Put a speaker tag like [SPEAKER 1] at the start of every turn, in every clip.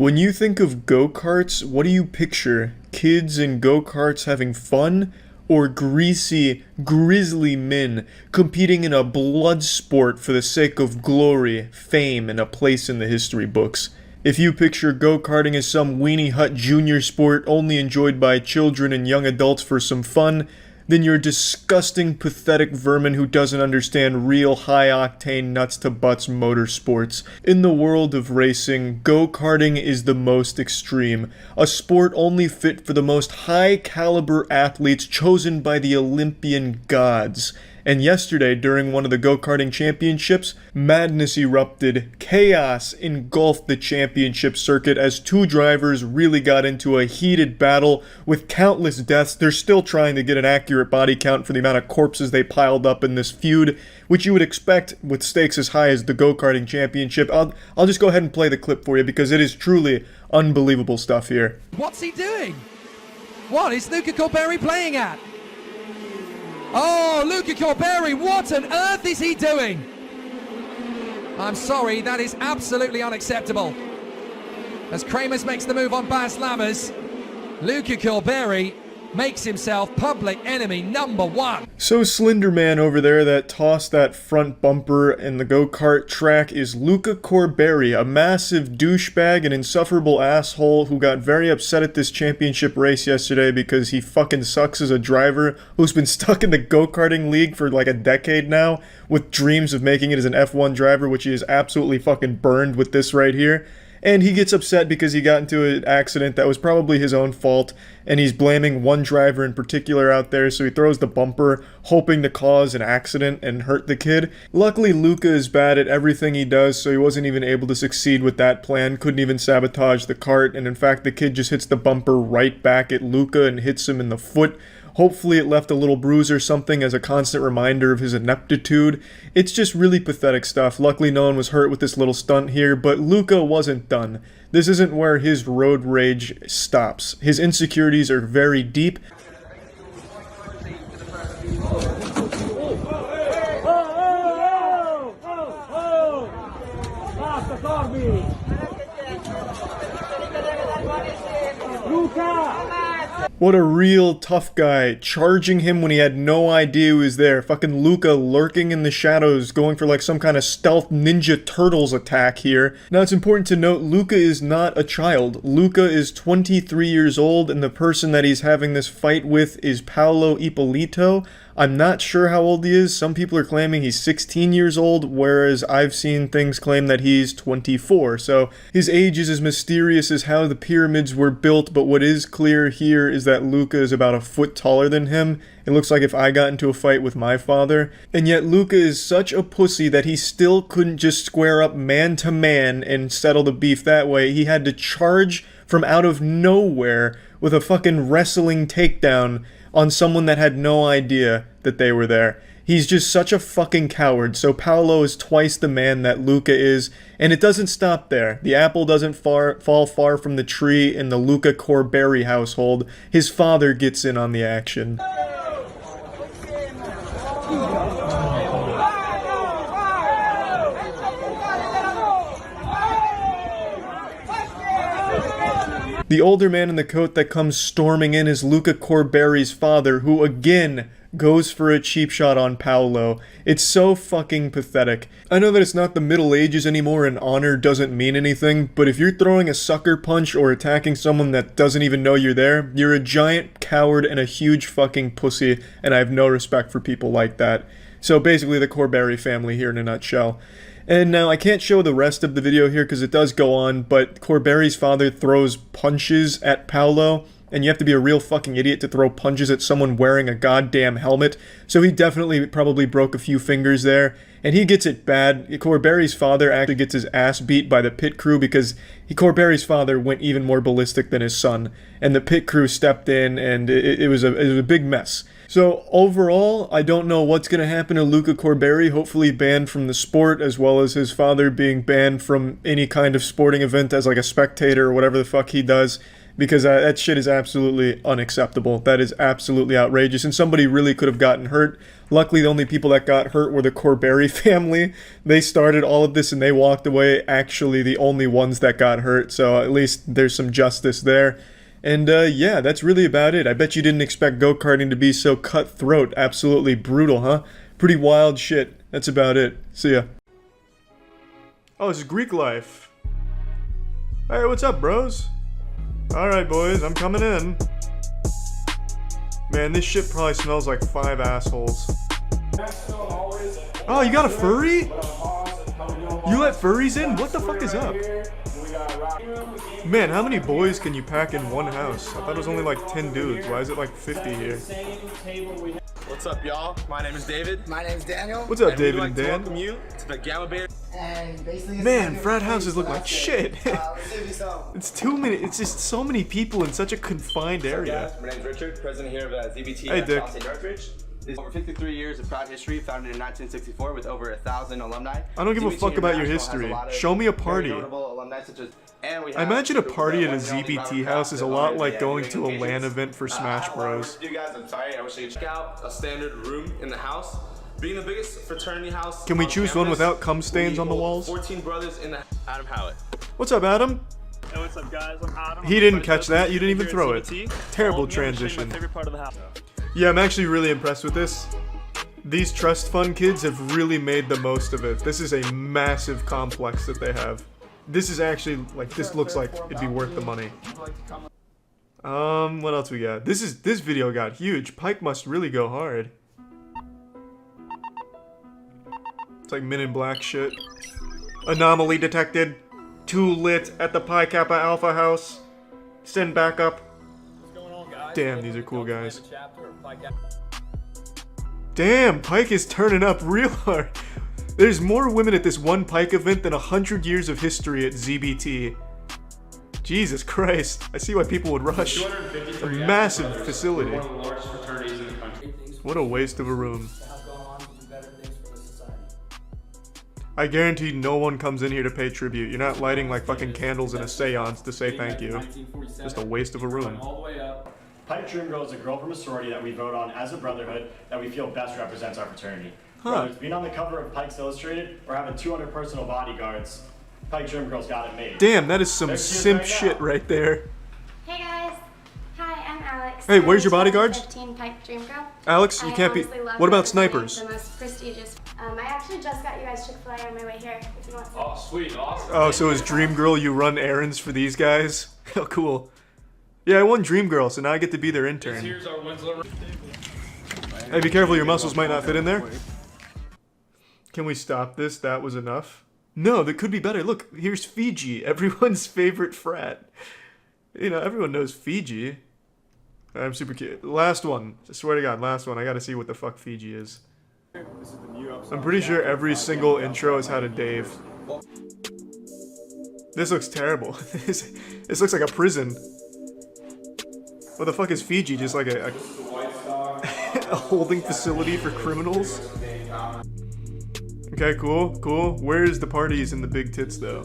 [SPEAKER 1] When you think of go-karts, what do you picture? Kids in go-karts having fun? Or greasy, grisly men competing in a blood sport for the sake of glory, fame, and a place in the history books? If you picture go-karting as some weenie hut junior sport only enjoyed by children and young adults for some fun, then you're a disgusting, pathetic vermin who doesn't understand real high-octane nuts-to-butts motorsports. In the world of racing, go-karting is the most extreme, a sport only fit for the most high-caliber athletes chosen by the Olympian gods. And yesterday, during one of the go-karting championships, madness erupted, chaos engulfed the championship circuit as two drivers really got into a heated battle with countless deaths. They're still trying to get an accurate body count for the amount of corpses they piled up in this feud, which you would expect with stakes as high as the go-karting championship. I'll just go ahead and play the clip for you because it is truly unbelievable stuff here.
[SPEAKER 2] What's he doing? What is Luca Corberi playing at? Oh, Luca Corberi, what on earth is he doing? I'm sorry, that is absolutely unacceptable. As Kramers makes the move on Bas Lammers, Luca Corberi makes himself public enemy number one.
[SPEAKER 1] So Slenderman over there that tossed that front bumper in the go-kart track is Luca Corberi, a massive douchebag and insufferable asshole who got very upset at this championship race yesterday because he fucking sucks as a driver who's been stuck in the go-karting league for like a decade now with dreams of making it as an F1 driver, which he is absolutely fucking burned with this right here. And he gets upset because he got into an accident that was probably his own fault, and he's blaming one driver in particular out there, so he throws the bumper, hoping to cause an accident and hurt the kid. Luckily, Luca is bad at everything he does, so he wasn't even able to succeed with that plan, couldn't even sabotage the kart, and in fact, the kid just hits the bumper right back at Luca and hits him in the foot. Hopefully it left a little bruise or something as a constant reminder of his ineptitude. It's just really pathetic stuff. Luckily no one was hurt with this little stunt here, but Luca wasn't done. This isn't where his road rage stops. His insecurities are very deep. What a real tough guy, charging him when he had no idea he was there. Fucking Luca lurking in the shadows, going for like some kind of stealth Ninja Turtles attack here. Now it's important to note, Luca is not a child. Luca is 23 years old, and the person that he's having this fight with is Paolo Ippolito. I'm not sure how old he is. Some people are claiming he's 16 years old, whereas I've seen things claim that he's 24. So his age is as mysterious as how the pyramids were built, but what is clear here is that Luca is about a foot taller than him. It looks like if I got into a fight with my father. And yet Luca is such a pussy that he still couldn't just square up man to man and settle the beef that way. He had to charge from out of nowhere with a fucking wrestling takedown on someone that had no idea that they were there. He's just such a fucking coward, so Paolo is twice the man that Luca is, and it doesn't stop there. The apple doesn't fall far from the tree in the Luca Corberi household. His father gets in on the action. The older man in the coat that comes storming in is Luca Corberi's father, who again goes for a cheap shot on Paolo. It's so fucking pathetic. I know that it's not the Middle Ages anymore and honor doesn't mean anything, but if you're throwing a sucker punch or attacking someone that doesn't even know you're there, you're a giant coward and a huge fucking pussy, and I have no respect for people like that. So basically the Corberi family here in a nutshell. And now I can't show the rest of the video here because it does go on, but Corberi's father throws punches at Paolo, and you have to be a real fucking idiot to throw punches at someone wearing a goddamn helmet, so he definitely probably broke a few fingers there, and he gets it bad. Corberi's father actually gets his ass beat by the pit crew because Corberi's father went even more ballistic than his son, and the pit crew stepped in, and it was a big mess. So overall, I don't know what's going to happen to Luca Corberi, hopefully banned from the sport, as well as his father being banned from any kind of sporting event as like a spectator or whatever the fuck he does. because that shit is absolutely unacceptable. That is absolutely outrageous, and somebody really could have gotten hurt. Luckily, the only people that got hurt were the Corberry family. They started all of this and they walked away, actually the only ones that got hurt, so at least there's some justice there. And yeah, that's really about it. I bet you didn't expect go-karting to be so cutthroat, absolutely brutal, huh? Pretty wild shit. That's about it. See ya. Oh, this is Greek life. Hey, what's up, bros? Alright, boys, I'm coming in. Man, this shit probably smells like 5 assholes. Oh, you got a furry? You let furries in? What the fuck is up? Man, how many boys can you pack in one house? I thought it was only like 10 dudes. Why is it like 50 here?
[SPEAKER 3] What's up, y'all? My name is David.
[SPEAKER 4] My name's Daniel.
[SPEAKER 1] What's up,
[SPEAKER 3] And
[SPEAKER 1] David
[SPEAKER 3] we'd
[SPEAKER 1] and
[SPEAKER 3] like to
[SPEAKER 1] Dan?
[SPEAKER 3] welcome you to the Gamma Bay.
[SPEAKER 4] And basically
[SPEAKER 1] Man, frat houses look like shit.
[SPEAKER 4] let's see you some.
[SPEAKER 1] It's too many. It's just so many people in such a confined area.
[SPEAKER 3] My name's Richard, president here of ZBT
[SPEAKER 1] Hey, Dick.
[SPEAKER 3] St. Northridge. This is over 53 years of proud history, founded in 1964 with over 1,000 alumni.
[SPEAKER 1] I don't give a
[SPEAKER 3] ZBT
[SPEAKER 1] fuck about your
[SPEAKER 3] International has a
[SPEAKER 1] history.
[SPEAKER 3] lot of
[SPEAKER 1] Show me a
[SPEAKER 3] very
[SPEAKER 1] party.
[SPEAKER 3] notable alumni such as- and we
[SPEAKER 1] I
[SPEAKER 3] have
[SPEAKER 1] imagine a
[SPEAKER 3] the
[SPEAKER 1] party at a
[SPEAKER 3] one and only
[SPEAKER 1] ZBT
[SPEAKER 3] Robert
[SPEAKER 1] house
[SPEAKER 3] Kraft,
[SPEAKER 1] is a
[SPEAKER 3] the
[SPEAKER 1] lot
[SPEAKER 3] owner of
[SPEAKER 1] like
[SPEAKER 3] the
[SPEAKER 1] going
[SPEAKER 3] Viewing
[SPEAKER 1] to a LAN
[SPEAKER 3] Occasions.
[SPEAKER 1] event for
[SPEAKER 3] I
[SPEAKER 1] Smash
[SPEAKER 3] have a lot of
[SPEAKER 1] Bros.
[SPEAKER 3] work to do, guys. I'm sorry. I wish I could check out a standard room in the house. Being the biggest fraternity house.
[SPEAKER 1] Can we
[SPEAKER 3] on
[SPEAKER 1] choose
[SPEAKER 3] campus,
[SPEAKER 1] one without cum stains
[SPEAKER 3] we
[SPEAKER 1] on the
[SPEAKER 3] hold
[SPEAKER 1] walls?
[SPEAKER 3] 14 brothers in the Adam Howard.
[SPEAKER 1] What's up, Adam?
[SPEAKER 5] Hey, what's up, guys? I'm Adam.
[SPEAKER 1] He
[SPEAKER 5] I'm
[SPEAKER 1] didn't
[SPEAKER 5] the
[SPEAKER 1] catch that. You didn't even
[SPEAKER 5] here at
[SPEAKER 1] throw it.
[SPEAKER 5] CBT.
[SPEAKER 1] Terrible
[SPEAKER 5] I'm gonna show you
[SPEAKER 1] transition.
[SPEAKER 5] My favorite part of the house.
[SPEAKER 1] Yeah, I'm actually really impressed with this. These trust fund kids have really made the most of it. This is a massive complex that they have. This is actually, like, this looks like it'd be worth the money. What else we got? This video got huge. Pike must really go hard. It's like Men in Black shit. Anomaly detected. Too lit at the Pi Kappa Alpha house. Send backup. Damn, these are cool guys. Damn, Pike is turning up real hard. There's more women at this one Pike event than 100 years of history at ZBT. Jesus Christ. I see why people would rush. A massive facility. What a waste of a room. I guarantee no one comes in here to pay tribute. You're not lighting like fucking candles in a seance to say thank you. Just a waste of a room.
[SPEAKER 6] Pipe Dream Girl is a girl from a sorority that we vote on as a brotherhood that we feel best represents our fraternity. Whether it's being on the cover of Pikes Illustrated or having 200 personal bodyguards, Pipe Dream Girl's got it made.
[SPEAKER 1] Damn, that is some
[SPEAKER 6] There she is
[SPEAKER 1] simp
[SPEAKER 6] right now.
[SPEAKER 1] shit right there.
[SPEAKER 7] Hey guys. Hi, I'm Alex.
[SPEAKER 1] Hey, where's
[SPEAKER 7] I'm
[SPEAKER 1] your bodyguards?
[SPEAKER 7] 15 Pipe Dream Girl.
[SPEAKER 1] Alex, you
[SPEAKER 7] I
[SPEAKER 1] can't be...
[SPEAKER 7] honestly love
[SPEAKER 1] What about
[SPEAKER 7] representing
[SPEAKER 1] snipers?
[SPEAKER 7] The most prestigious. I actually just got you guys Chick-fil-A on my way here, if you want some.
[SPEAKER 5] Oh, sweet, awesome.
[SPEAKER 1] Oh, so as Dream Girl, you run errands for these guys? Oh, cool. Yeah, I won Dream Girl, so now I get to be their intern.
[SPEAKER 5] Here's our Winslow.
[SPEAKER 1] Hey, be careful, your muscles might not fit in there. Can we stop this? That was enough? No, that could be better. Look, here's Fiji, everyone's favorite frat. You know, everyone knows Fiji. I'm super cute. Last one. I swear to God, last one. I gotta see what the fuck Fiji is. I'm pretty sure every single intro has had a Dave. This looks terrible. This looks like a prison. What the fuck is Fiji? Just like a a holding facility for criminals? Okay, cool, cool. Where's the parties and the big tits, though?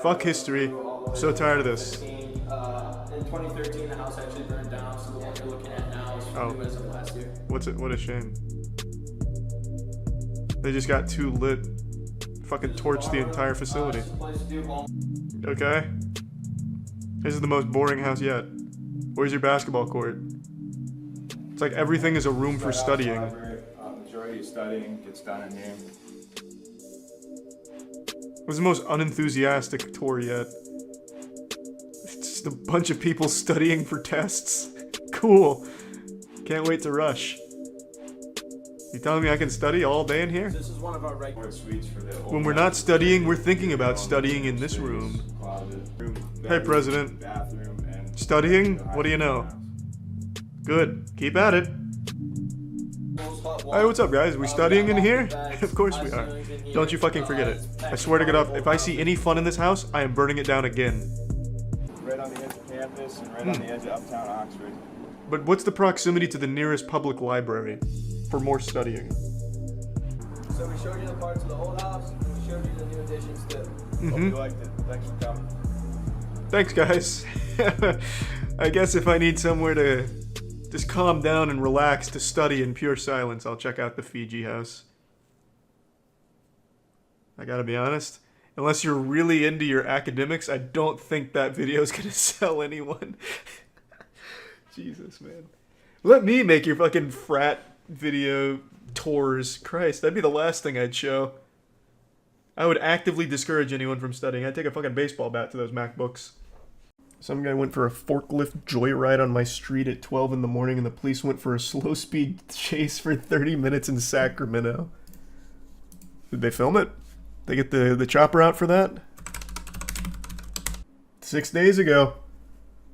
[SPEAKER 1] Fuck history. I'm so tired of this.
[SPEAKER 8] In 2013, the house actually burned down, so the one you're looking at now is from as of last year.
[SPEAKER 1] What's it? What a shame. They just got too lit. Fucking torched the entire facility. Okay. This is the most boring house yet. Where's your basketball court? It's like everything is a room for studying.
[SPEAKER 9] Majority of studying gets done in here.
[SPEAKER 1] It was the most unenthusiastic tour yet. It's just a bunch of people studying for tests. Cool. Can't wait to rush. You telling me I can study all day in here?
[SPEAKER 8] This is one of our regular
[SPEAKER 9] Suites for the
[SPEAKER 1] When we're not studying, we're thinking about studying in this room. Hey, President.
[SPEAKER 9] Bathroom and
[SPEAKER 1] Studying? What do you know? Good. Keep at it. Hey, what's up, guys? We studying in here? Of course we are. Don't you fucking forget it. I swear to God, if I see any fun in this house, I am burning it down again.
[SPEAKER 9] right on the edge of campus and right on the edge of uptown Oxford.
[SPEAKER 1] But what's the proximity to the nearest public library for more studying?
[SPEAKER 8] So we showed you the parts of the old house, and we showed you the new additions too.
[SPEAKER 9] Hope you liked it. Thanks for coming.
[SPEAKER 1] Thanks, guys. I guess if I need somewhere to just calm down and relax to study in pure silence, I'll check out the Fiji house. I gotta be honest, unless you're really into your academics, I don't think that video is gonna sell anyone. Jesus, man. Let me make your fucking frat video tours. Christ, that'd be the last thing I'd show. I would actively discourage anyone from studying. I'd take a fucking baseball bat to those MacBooks. Some guy went for a forklift joyride on my street at 12 in the morning, and the police went for a slow-speed chase for 30 minutes in Sacramento. Did they film it? They get the chopper out for that? 6 days ago.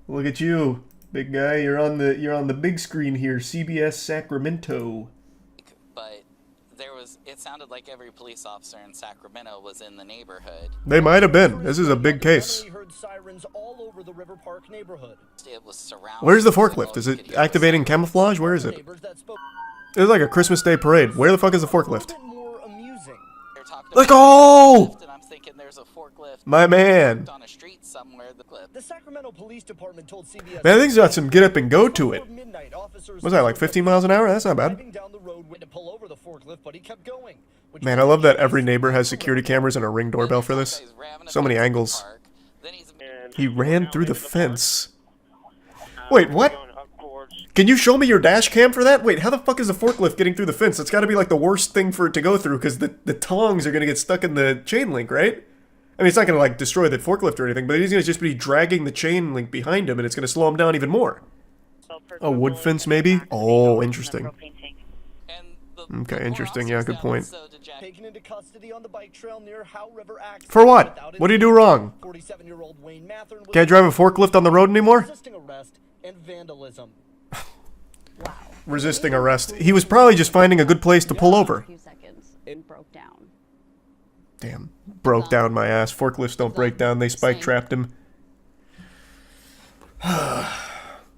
[SPEAKER 1] Look at you, big guy. You're on the big screen here, CBS Sacramento.
[SPEAKER 10] But it sounded like every police officer in Sacramento was in the neighborhood.
[SPEAKER 1] They might have been. This is a big case.
[SPEAKER 11] Heard sirens all over the River Park neighborhood.
[SPEAKER 10] It was surrounded.
[SPEAKER 1] Where's the forklift? Is it activating camouflage? Where is it? It was like a Christmas Day parade. Where the fuck is the forklift? Let's go!
[SPEAKER 10] I'm thinking there's a forklift
[SPEAKER 1] My man.
[SPEAKER 10] on a street somewhere.
[SPEAKER 11] The Sacramento Police Department told CBS.
[SPEAKER 1] Man, I think it's got some get up and go to it. Was that like 15 miles an hour? That's not bad. Man, I love that every neighbor has security cameras and a Ring doorbell for this. So many angles. He ran through the fence. Wait, what? Can you show me your dash cam for that? Wait, how the fuck is the forklift getting through the fence? That's gotta be like the worst thing for it to go through, because the tongs are gonna get stuck in the chain link, right? I mean, it's not gonna like destroy the forklift or anything, but he's gonna just be dragging the chain link behind him, and it's gonna slow him down even more. A wood fence, maybe? Oh, interesting. Okay, interesting. Yeah, good point. For what? What did he do wrong? Can't drive a forklift on the road anymore? Resisting arrest. He was probably just finding a good place to pull over. Damn. Broke down my ass. Forklifts don't break down. They spike trapped him.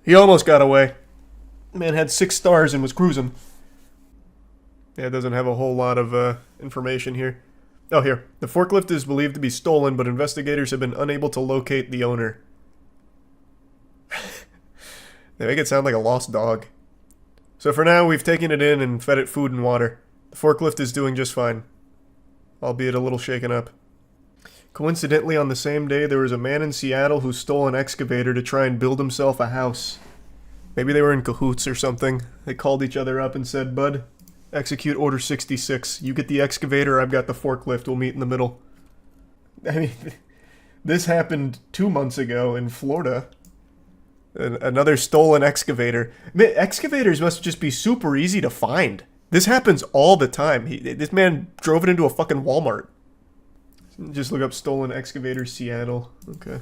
[SPEAKER 1] He almost got away. Man had 6 stars and was cruising. Yeah, it doesn't have a whole lot of information here. Oh, here. The forklift is believed to be stolen, but investigators have been unable to locate the owner. They make it sound like a lost dog. So for now, we've taken it in and fed it food and water. The forklift is doing just fine, albeit a little shaken up. Coincidentally, on the same day, there was a man in Seattle who stole an excavator to try and build himself a house. Maybe they were in cahoots or something. They called each other up and said, "Bud, execute Order 66. You get the excavator, I've got the forklift. We'll meet in the middle." I mean, this happened 2 months ago in Florida. Another stolen excavator. Excavators must just be super easy to find. This happens all the time. This man drove it into a fucking Walmart. Just look up stolen excavator Seattle. Okay.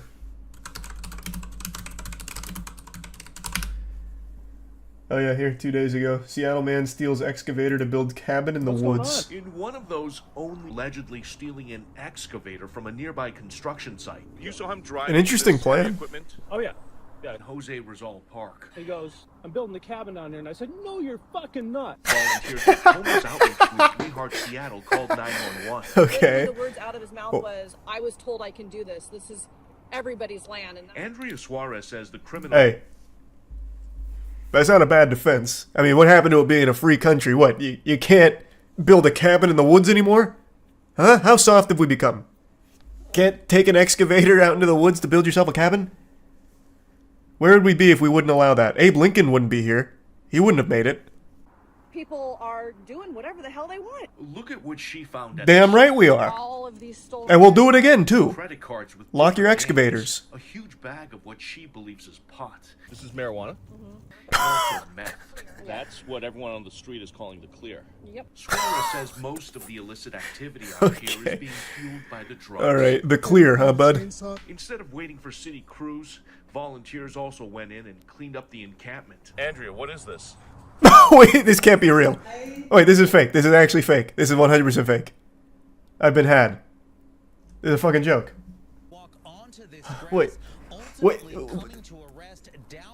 [SPEAKER 1] Oh yeah, here, 2 days ago. Seattle man steals excavator to build cabin in the woods.
[SPEAKER 12] In one of those only allegedly stealing an excavator from a nearby construction site.
[SPEAKER 5] You saw him driving
[SPEAKER 1] An interesting
[SPEAKER 5] this
[SPEAKER 1] plan.
[SPEAKER 5] equipment? Oh yeah. Yeah.
[SPEAKER 12] In Jose Rizal Park.
[SPEAKER 13] He goes, "I'm building the cabin down there," and I said, "No, you're fucking not."
[SPEAKER 12] Volunteers with homeless outreach group We Heart Seattle called 911.
[SPEAKER 1] Okay.
[SPEAKER 14] The words out of his mouth was, "I was told I can do this. This is everybody's land." And
[SPEAKER 12] Andrea Suarez says the criminal...
[SPEAKER 1] Hey. That's not a bad defense. I mean, what happened to it being a free country? What, you can't build a cabin in the woods anymore? Huh? How soft have we become? Can't take an excavator out into the woods to build yourself a cabin? Where would we be if we wouldn't allow that? Abe Lincoln wouldn't be here. He wouldn't have made it.
[SPEAKER 14] people are doing whatever the hell they want.
[SPEAKER 12] Look at what she found.
[SPEAKER 1] Damn right we are.
[SPEAKER 14] All of these stolen
[SPEAKER 1] And we'll do it again, too.
[SPEAKER 12] Credit cards with
[SPEAKER 1] Lock your
[SPEAKER 12] names,
[SPEAKER 1] excavators.
[SPEAKER 12] a huge bag of what she believes is pot.
[SPEAKER 5] This is marijuana?
[SPEAKER 12] Also meth.
[SPEAKER 5] That's what everyone on the street is calling the clear.
[SPEAKER 14] Yep.
[SPEAKER 12] Suarez says most of the illicit activity out here
[SPEAKER 1] Okay.
[SPEAKER 12] is being fueled by the drugs.
[SPEAKER 1] All right, the clear, huh, bud?
[SPEAKER 12] Instead of waiting for city crews, volunteers also went in and cleaned up the encampment.
[SPEAKER 5] Andrea, what is this?
[SPEAKER 1] Wait, this can't be real. Wait, this is fake. This is actually fake. This is 100% fake. I've been had. This is a fucking joke. Wait. Wait.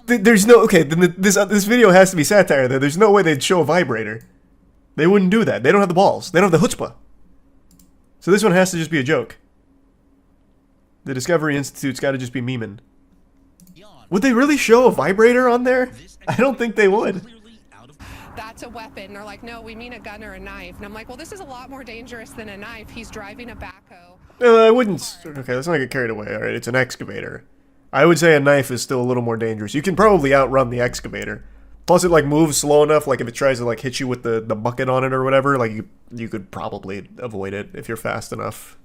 [SPEAKER 1] There's no... Okay, then this video has to be satire, though. There's no way they'd show a vibrator. They wouldn't do that. They don't have the balls. They don't have the chutzpah. So this one has to just be a joke. The Discovery Institute's gotta just be memeing. Would they really show a vibrator on there? I don't think they would.
[SPEAKER 15] That's a weapon. They're like, no, we mean a gun or a knife. And I'm like, well, this is a lot more dangerous than a knife. He's driving a backhoe.
[SPEAKER 1] I wouldn't... Okay, let's not get carried away. Alright, it's an excavator. I would say a knife is still a little more dangerous. You can probably outrun the excavator. Plus it, like, moves slow enough, like, if it tries to, like, hit you with the bucket on it or whatever, like, you could probably avoid it if you're fast enough.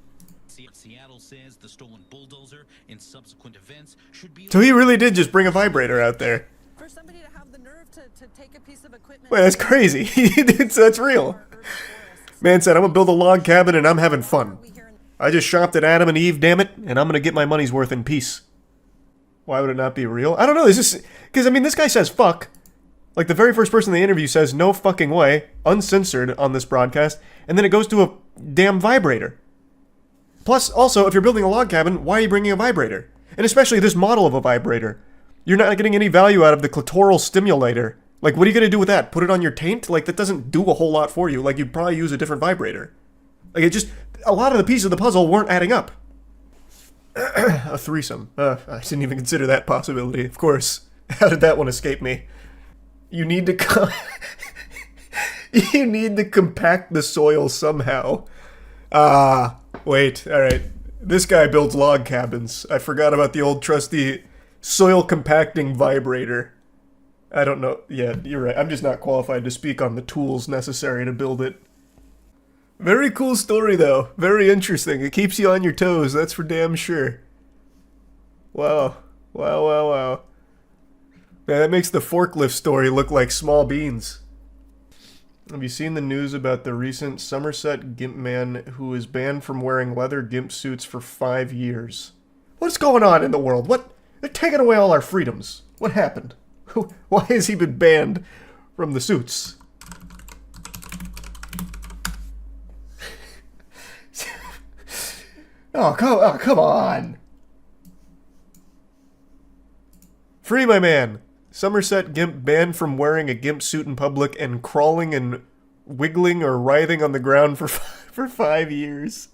[SPEAKER 16] Seattle says the stolen bulldozer in subsequent events should be...
[SPEAKER 1] So he really did just bring a vibrator out there.
[SPEAKER 15] For somebody to have the nerve to take a piece of equipment...
[SPEAKER 1] Wait, that's crazy. That's real. Man said, I'm gonna build a log cabin and I'm having fun. I just shopped at Adam and Eve, damn it, and I'm gonna get my money's worth in peace. Why would it not be real? I don't know, because, I mean, this guy says fuck. Like, the very first person in the interview says no fucking way, uncensored on this broadcast, and then it goes to a damn vibrator. Plus, also, if you're building a log cabin, why are you bringing a vibrator? And especially this model of a vibrator. You're not getting any value out of the clitoral stimulator. Like, what are you gonna do with that? Put it on your taint? Like, that doesn't do a whole lot for you. Like, you'd probably use a different vibrator. Like, it just... A lot of the pieces of the puzzle weren't adding up. A threesome. I didn't even consider that possibility, of course. How did that one escape me? You need to you need to compact the soil somehow. Wait, alright. This guy builds log cabins. I forgot about the old trusty soil compacting vibrator. I don't know. Yeah, you're right. I'm just not qualified to speak on the tools necessary to build it. Very cool story, though. Very interesting. It keeps you on your toes, that's for damn sure. Wow. Wow, wow, wow. Man, that makes the forklift story look like small beans. Have you seen the news about the recent Somerset gimp man who was banned from wearing leather gimp suits for 5 years? What's going on in the world? What? They're taking away all our freedoms. What happened? Why has he been banned from the suits? Oh, come on. Free my man. Somerset gimp banned from wearing a gimp suit in public and crawling and wiggling or writhing on the ground for 5 years.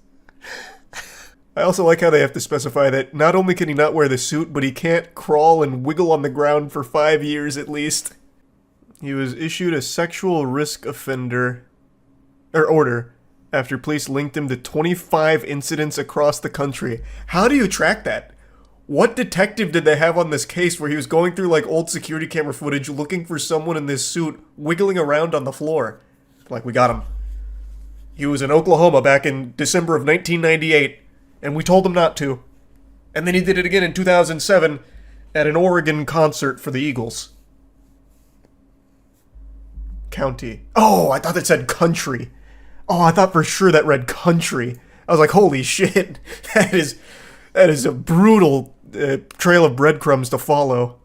[SPEAKER 1] I also like how they have to specify that not only can he not wear the suit, but he can't crawl and wiggle on the ground for 5 years at least. He was issued a sexual risk offender order after police linked him to 25 incidents across the country. How do you track that? What detective did they have on this case where he was going through like old security camera footage looking for someone in this suit wiggling around on the floor? Like, we got him. He was in Oklahoma back in December of 1998, and we told him not to. And then he did it again in 2007 at an Oregon concert for the Eagles. County. Oh, I thought that said country. Oh, I thought for sure that read country. I was like, holy shit. That is a brutal trail of breadcrumbs to follow.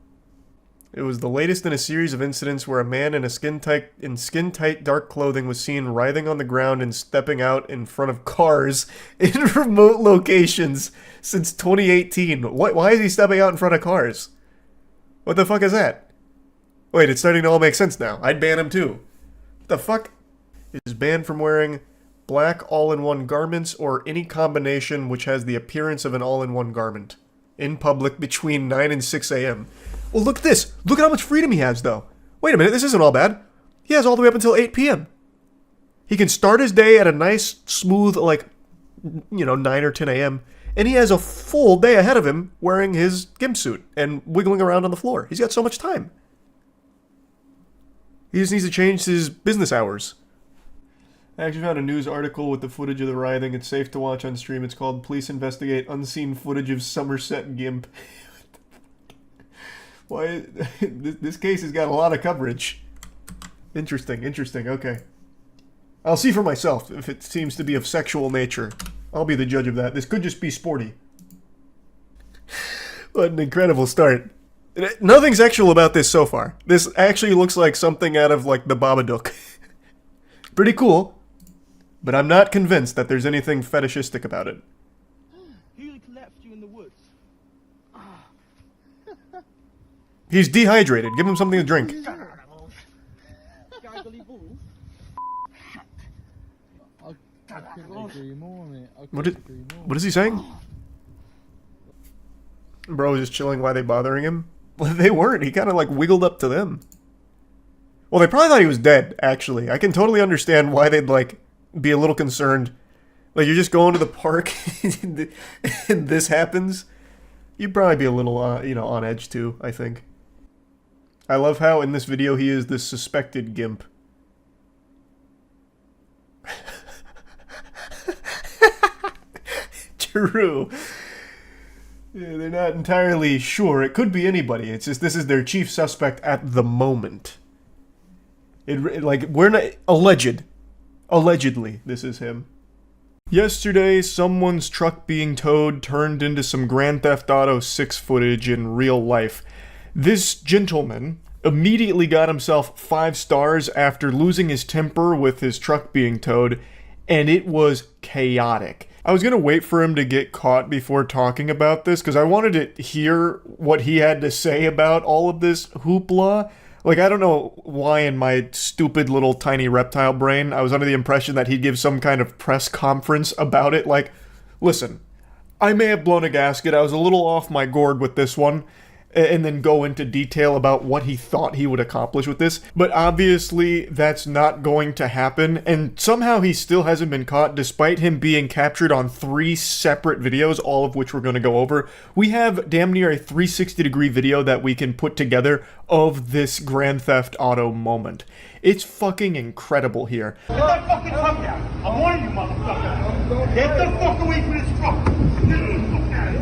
[SPEAKER 1] It was the latest in a series of incidents where a man in skin-tight dark clothing was seen writhing on the ground and stepping out in front of cars in remote locations since 2018. Why is he stepping out in front of cars? What the fuck is that? Wait, it's starting to all make sense now. I'd ban him too. What the fuck? Is banned from wearing black all-in-one garments or any combination which has the appearance of an all-in-one garment in public between 9 and 6 a.m. Well, look at this. Look at how much freedom he has, though. Wait a minute, this isn't all bad. He has all the way up until 8 p.m. He can start his day at a nice, smooth, like, 9 or 10 a.m., and he has a full day ahead of him wearing his gimp suit and wiggling around on the floor. He's got so much time. He just needs to change his business hours. I actually found a news article with the footage of the writhing. It's safe to watch on stream. It's called Police Investigate Unseen Footage of Somerset Gimp. Why? This case has got a lot of coverage. Interesting, okay. I'll see for myself if it seems to be of sexual nature. I'll be the judge of that. This could just be sporty. What an incredible start. Nothing sexual about this so far. This actually looks like something out of, like, the Babadook. Pretty cool. But I'm not convinced that there's anything fetishistic about it.
[SPEAKER 13] Who left you in the woods?
[SPEAKER 1] He's dehydrated. Give him something to drink. What is he saying? Bro was just chilling. Why are they bothering him? Well, they weren't. He kind of like wiggled up to them. Well, they probably thought he was dead, actually. I can totally understand why they'd like be a little concerned. Like, you're just going to the park and this happens. You'd probably be a little, you know, on edge too, I think. I love how in this video he is the suspected gimp. True. Yeah, they're not entirely sure. It could be anybody. It's just this is their chief suspect at the moment. Like, we're not... Allegedly, this is him. Yesterday, someone's truck being towed turned into some Grand Theft Auto 6 footage in real life. This gentleman immediately got himself 5 stars after losing his temper with his truck being towed, and it was chaotic. I was gonna wait for him to get caught before talking about this, because I wanted to hear what he had to say about all of this hoopla. Like, I don't know why in my stupid little tiny reptile brain I was under the impression that he'd give some kind of press conference about it. Like, listen, I may have blown a gasket, I was a little off my gourd with this one, and then go into detail about what he thought he would accomplish with this. But obviously, that's not going to happen, and somehow he still hasn't been caught, despite him being captured on 3 separate videos, all of which we're going to go over. We have damn near a 360-degree video that we can put together of this Grand Theft Auto moment. It's fucking incredible here.
[SPEAKER 17] Get that fucking truck down! I'm warning you, motherfucker! Get the fuck away from this truck! Get the fuck out of here!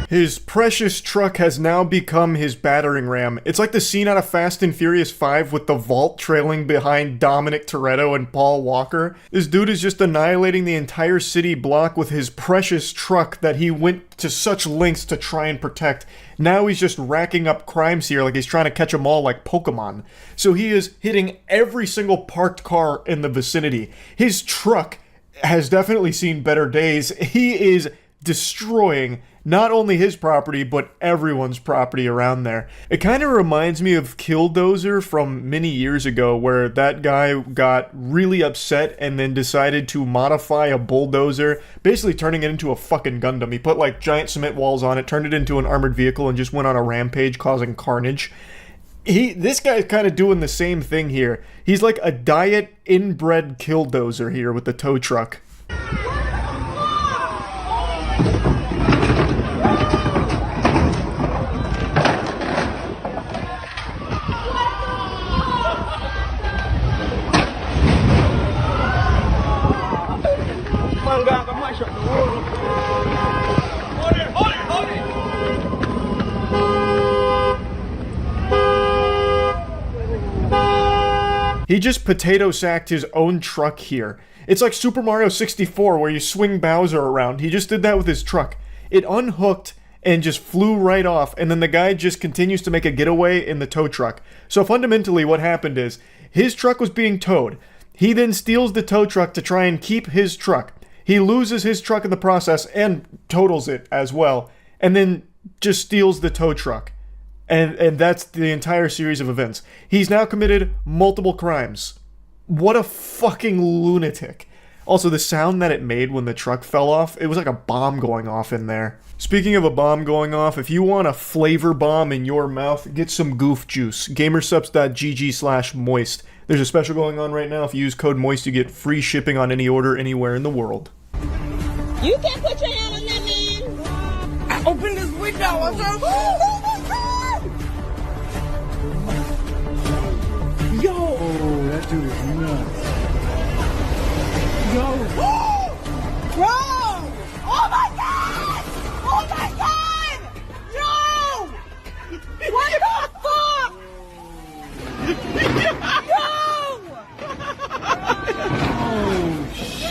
[SPEAKER 1] His precious truck has now become his battering ram. It's like the scene out of Fast and Furious 5 with the vault trailing behind Dominic Toretto and Paul Walker. This dude is just annihilating the entire city block with his precious truck that he went to such lengths to try and protect. Now he's just racking up crimes here like he's trying to catch them all like Pokemon. So he is hitting every single parked car in the vicinity. His truck has definitely seen better days. He is destroying not only his property, but everyone's property around there. It kind of reminds me of Killdozer from many years ago, where that guy got really upset and then decided to modify a bulldozer, basically turning it into a fucking Gundam. He put like giant cement walls on it, turned it into an armored vehicle, and just went on a rampage causing carnage. This guy's kind of doing the same thing here. He's like a diet inbred Killdozer here with the tow truck. He just potato sacked his own truck here. It's like Super Mario 64 where you swing Bowser around. He just did that with his truck. It unhooked and just flew right off, and then the guy just continues to make a getaway in the tow truck. So fundamentally what happened is, his truck was being towed. He then steals the tow truck to try and keep his truck. He loses his truck in the process and totals it as well, and then just steals the tow truck. And that's the entire series of events. He's now committed multiple crimes. What a fucking lunatic. Also, the sound that it made when the truck fell off, it was like a bomb going off in there. Speaking of a bomb going off, if you want a flavor bomb in your mouth, get some goof juice. Gamersubs.gg/moist. There's a special going on right now. If you use code MOIST, you get free shipping on any order anywhere in the world.
[SPEAKER 17] You can't put your hand on that man! I opened this window! I'm sorry! Oh my God! Yo! Oh, that dude is nuts. Yo! Bro! Oh my God! Oh my God! Yo! What the fuck? Yo! Oh shit!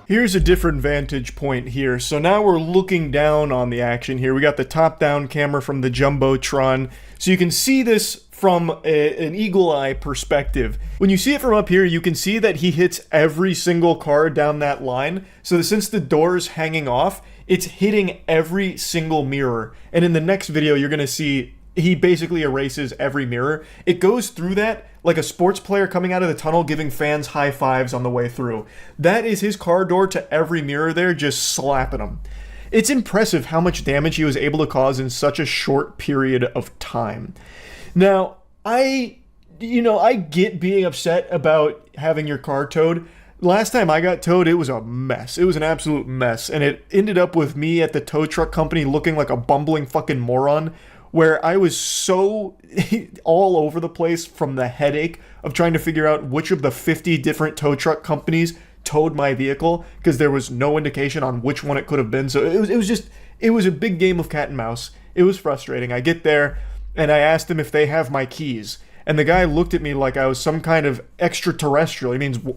[SPEAKER 1] Here's a different vantage point here. So now we're looking down on the action here. We got the top-down camera from the Jumbotron. So you can see this from an eagle eye perspective. When you see it from up here, you can see that he hits every single car down that line. So since the door's hanging off, it's hitting every single mirror. And in the next video, you're going to see he basically erases every mirror. It goes through that like a sports player coming out of the tunnel giving fans high fives on the way through. That is his car door to every mirror there, just slapping them. It's impressive how much damage he was able to cause in such a short period of time. Now, I get being upset about having your car towed. Last time I got towed, it was a mess. It was an absolute mess. And it ended up with me at the tow truck company looking like a bumbling fucking moron, where I was so all over the place from the headache of trying to figure out which of the 50 different tow truck companies towed my vehicle, because there was no indication on which one it could have been. So it was a big game of cat and mouse. It was frustrating. I get there and I asked him if they have my keys, and the guy looked at me like I was some kind of extraterrestrial.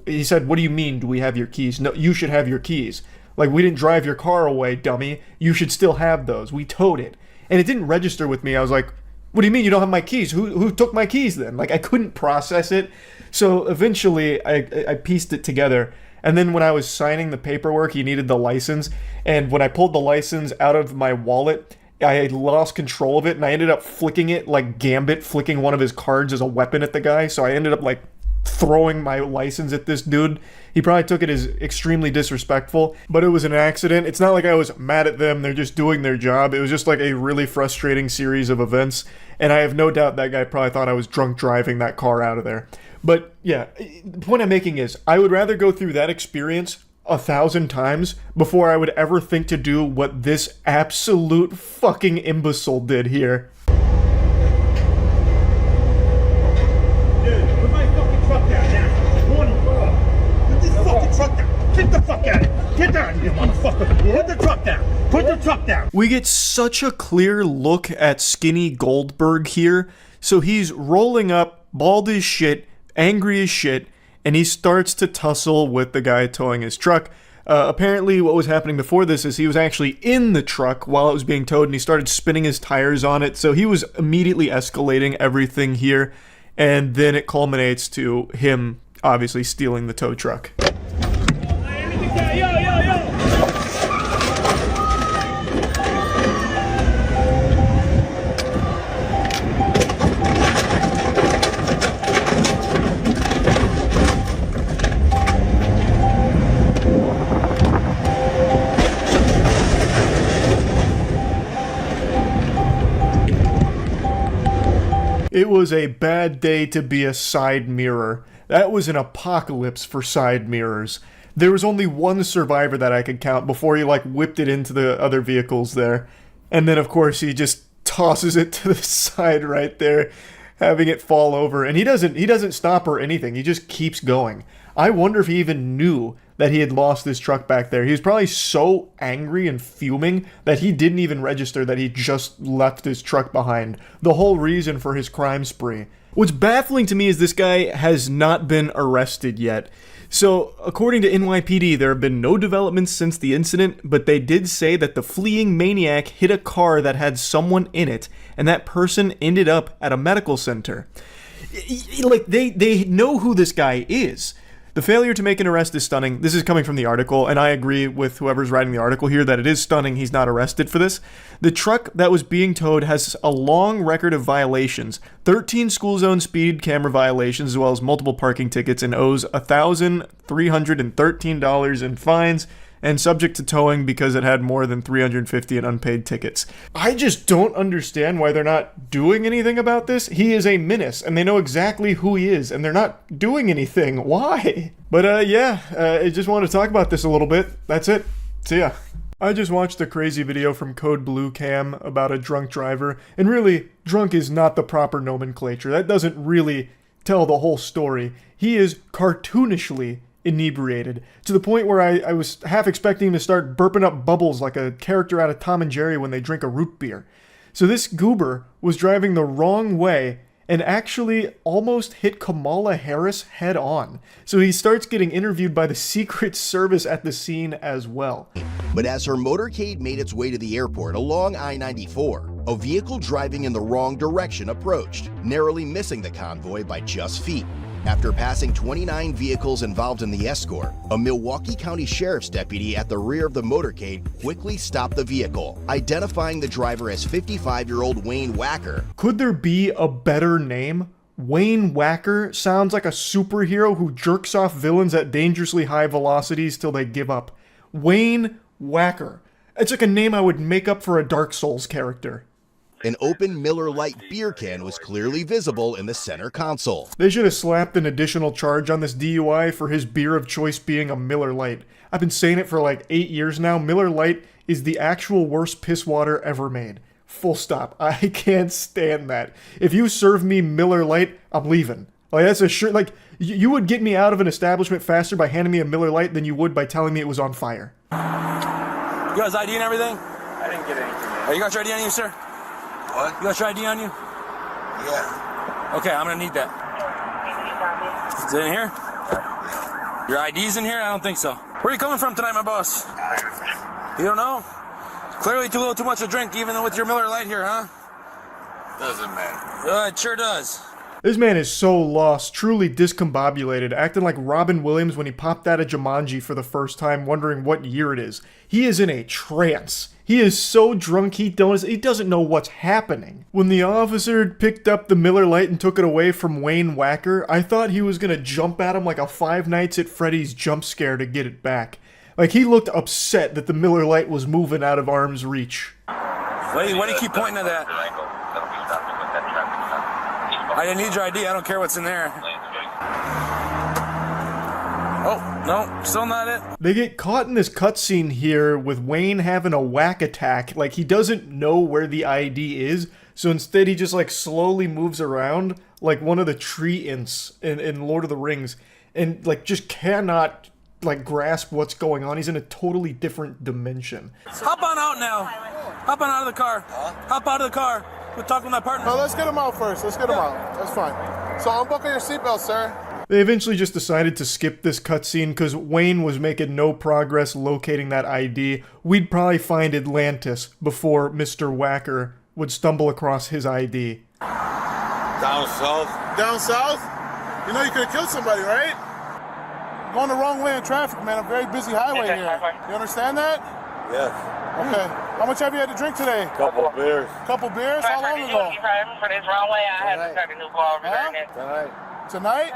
[SPEAKER 1] He said, "What do you mean, do we have your keys? No, you should have your keys. Like, we didn't drive your car away, dummy. You should still have those. We towed it." And it didn't register with me. I was like, "What do you mean you don't have my keys? Who took my keys then?" Like, I couldn't process it. So eventually I pieced it together. And then when I was signing the paperwork, he needed the license. And when I pulled the license out of my wallet, I had lost control of it, and I ended up flicking it like Gambit, flicking one of his cards as a weapon at the guy. So I ended up like throwing my license at this dude. He probably took it as extremely disrespectful, but it was an accident. It's not like I was mad at them. They're just doing their job. It was just like a really frustrating series of events. And I have no doubt that guy probably thought I was drunk driving that car out of there. But yeah, the point I'm making is I would rather go through that experience 1,000 times before I would ever think to do what this absolute fucking imbecile did here.
[SPEAKER 17] Dude, put my fucking truck down now. Warning, put this fucking truck down. Get the fuck out of it. Get down, you motherfucker. Put the truck down. Put the truck down.
[SPEAKER 1] We get such a clear look at Skinny Goldberg here. So he's rolling up, bald as shit, angry as shit, and he starts to tussle with the guy towing his truck. Apparently what was happening before this is he was actually in the truck while it was being towed, and he started spinning his tires on it. So he was immediately escalating everything here, and then it culminates to him obviously stealing the tow truck. It was a bad day to be a side mirror. That was an apocalypse for side mirrors. There was only one survivor that I could count before he like whipped it into the other vehicles there. And then of course he just tosses it to the side right there, having it fall over. And he doesn't stop or anything. He just keeps going. I wonder if he even knew that he had lost his truck back there. He was probably so angry and fuming that he didn't even register that he just left his truck behind. The whole reason for his crime spree. What's baffling to me is this guy has not been arrested yet. So, according to NYPD, there have been no developments since the incident, but they did say that the fleeing maniac hit a car that had someone in it, and that person ended up at a medical center. Like, they know who this guy is. The failure to make an arrest is stunning. This is coming from the article, and I agree with whoever's writing the article here that it is stunning he's not arrested for this. The truck that was being towed has a long record of violations, 13 school zone speed camera violations, as well as multiple parking tickets, and owes $1,313 in fines, and subject to towing because it had more than 350 in unpaid tickets. I just don't understand why they're not doing anything about this. He is a menace, and they know exactly who he is, and they're not doing anything. Why? But I just wanted to talk about this a little bit. That's it. See ya. I just watched a crazy video from Code Blue Cam about a drunk driver, and really, drunk is not the proper nomenclature. That doesn't really tell the whole story. He is cartoonishly inebriated, to the point where I was half expecting him to start burping up bubbles like a character out of Tom and Jerry when they drink a root beer. So this goober was driving the wrong way and actually almost hit Kamala Harris head on. So he starts getting interviewed by the Secret Service at the scene as well.
[SPEAKER 18] But as her motorcade made its way to the airport along I-94, a vehicle driving in the wrong direction approached, narrowly missing the convoy by just feet. After passing 29 vehicles involved in the escort, a Milwaukee County Sheriff's deputy at the rear of the motorcade quickly stopped the vehicle, identifying the driver as 55-year-old Wayne Wacker.
[SPEAKER 1] Could there be a better name? Wayne Wacker sounds like a superhero who jerks off villains at dangerously high velocities till they give up. Wayne Wacker. It's like a name I would make up for a Dark Souls character.
[SPEAKER 18] An open Miller Lite beer can was clearly visible in the center console.
[SPEAKER 1] They should have slapped an additional charge on this DUI for his beer of choice being a Miller Lite. I've been saying it for like 8 years now. Miller Lite is the actual worst piss water ever made. Full stop. I can't stand that. If you serve me Miller Lite, I'm leaving. Like, that's a sure, like, you would get me out of an establishment faster by handing me a Miller Lite than you would by telling me it was on fire.
[SPEAKER 19] You guys ID and everything?
[SPEAKER 9] I didn't get anything.
[SPEAKER 19] Are you got your ID on you, sir?
[SPEAKER 9] What?
[SPEAKER 19] You got your ID on you?
[SPEAKER 9] Yeah.
[SPEAKER 19] Okay, I'm gonna need that. Is it in here? Your ID's in here? I don't think so. Where are you coming from tonight, my boss? You don't know? Clearly too little too much to drink, even with your Miller Lite here, huh?
[SPEAKER 9] Doesn't matter.
[SPEAKER 19] It sure does.
[SPEAKER 1] This man is so lost, truly discombobulated, acting like Robin Williams when he popped out of Jumanji for the first time, wondering what year it is. He is in a trance. He is so drunk he doesn't know what's happening. When the officer picked up the Miller Lite and took it away from Wayne Wacker, I thought he was gonna jump at him like a Five Nights at Freddy's jump scare to get it back. Like, he looked upset that the Miller Lite was moving out of arm's reach.
[SPEAKER 19] Why do you keep pointing at that? I didn't need your ID. I don't care what's in there. Oh, no, still not it.
[SPEAKER 1] They get caught in this cutscene here with Wayne having a whack attack. Like, he doesn't know where the ID is, so instead he just, like, slowly moves around like one of the tree ints in Lord of the Rings and, like, just cannot, like, grasp what's going on. He's in a totally different dimension.
[SPEAKER 19] Hop on out now. Hop on out of the car. Hop out of the car. We're talking to my partner.
[SPEAKER 20] No, let's get him out first. Let's get him out. That's fine. So unbuckle your seatbelt, sir.
[SPEAKER 1] They eventually just decided to skip this cutscene because Wayne was making no progress locating that ID. We'd probably find Atlantis before Mr. Wacker would stumble across his ID.
[SPEAKER 20] Down south. Down south? You know you could have killed somebody, right? Going the wrong way in traffic, man. A very busy highway here. You understand that?
[SPEAKER 9] Yes.
[SPEAKER 20] Okay. How much have you had to drink today?
[SPEAKER 9] Couple beers.
[SPEAKER 20] Couple beers? How long ago?
[SPEAKER 21] For this wrong way, I have to start a new car
[SPEAKER 20] Tonight. Tonight?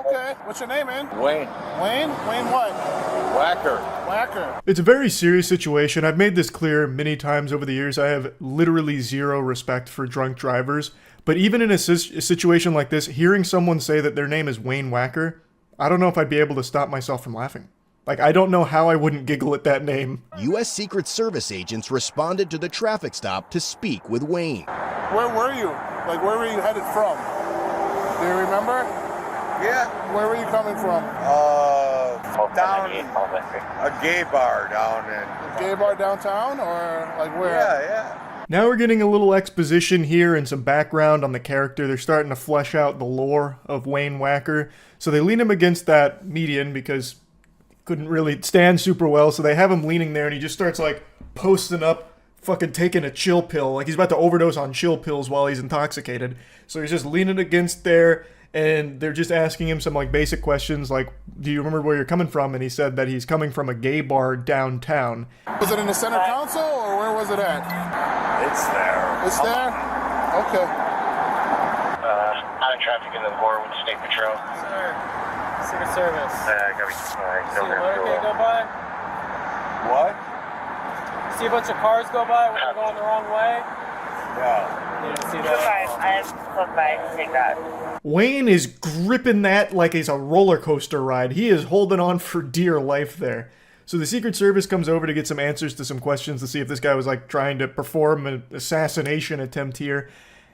[SPEAKER 20] Okay. What's your name, man?
[SPEAKER 9] Wayne.
[SPEAKER 20] Wayne? Wayne what?
[SPEAKER 9] Whacker.
[SPEAKER 20] Whacker.
[SPEAKER 1] It's a very serious situation. I've made this clear many times over the years. I have literally zero respect for drunk drivers. But even in a situation like this, hearing someone say that their name is Wayne Wacker, I don't know if I'd be able to stop myself from laughing. Like, I don't know how I wouldn't giggle at that name.
[SPEAKER 18] U.S. Secret Service agents responded to the traffic stop to speak with Wayne.
[SPEAKER 20] Where were you? Like, where were you headed from? Do you remember?
[SPEAKER 9] Yeah.
[SPEAKER 20] Where were you coming from?
[SPEAKER 9] Down a gay bar down in.
[SPEAKER 20] A gay bar downtown, or like where?
[SPEAKER 9] Yeah.
[SPEAKER 1] Now we're getting a little exposition here and some background on the character. They're starting to flesh out the lore of Wayne Wacker. So they lean him against that median because couldn't really stand super well, so they have him leaning there and he just starts like posting up, fucking taking a chill pill. Like he's about to overdose on chill pills while he's intoxicated. So he's just leaning against there and they're just asking him some like basic questions like, do you remember where you're coming from? And he said that he's coming from a gay bar downtown.
[SPEAKER 20] Was it in the center council or where was it at?
[SPEAKER 9] It's there.
[SPEAKER 20] It's there? Okay.
[SPEAKER 21] Out of traffic in the board with State Patrol.
[SPEAKER 8] Sir. Secret Service.
[SPEAKER 21] Gotta be,
[SPEAKER 8] See a motorcade go by?
[SPEAKER 9] What?
[SPEAKER 8] See a bunch of cars go by when they're going the wrong way?
[SPEAKER 9] Yeah.
[SPEAKER 8] You didn't see that?
[SPEAKER 21] I am close by. Take that.
[SPEAKER 1] Wayne is gripping that like it's a roller coaster ride. He is holding on for dear life there. So the Secret Service comes over to get some answers to some questions to see if this guy was like trying to perform an assassination attempt here.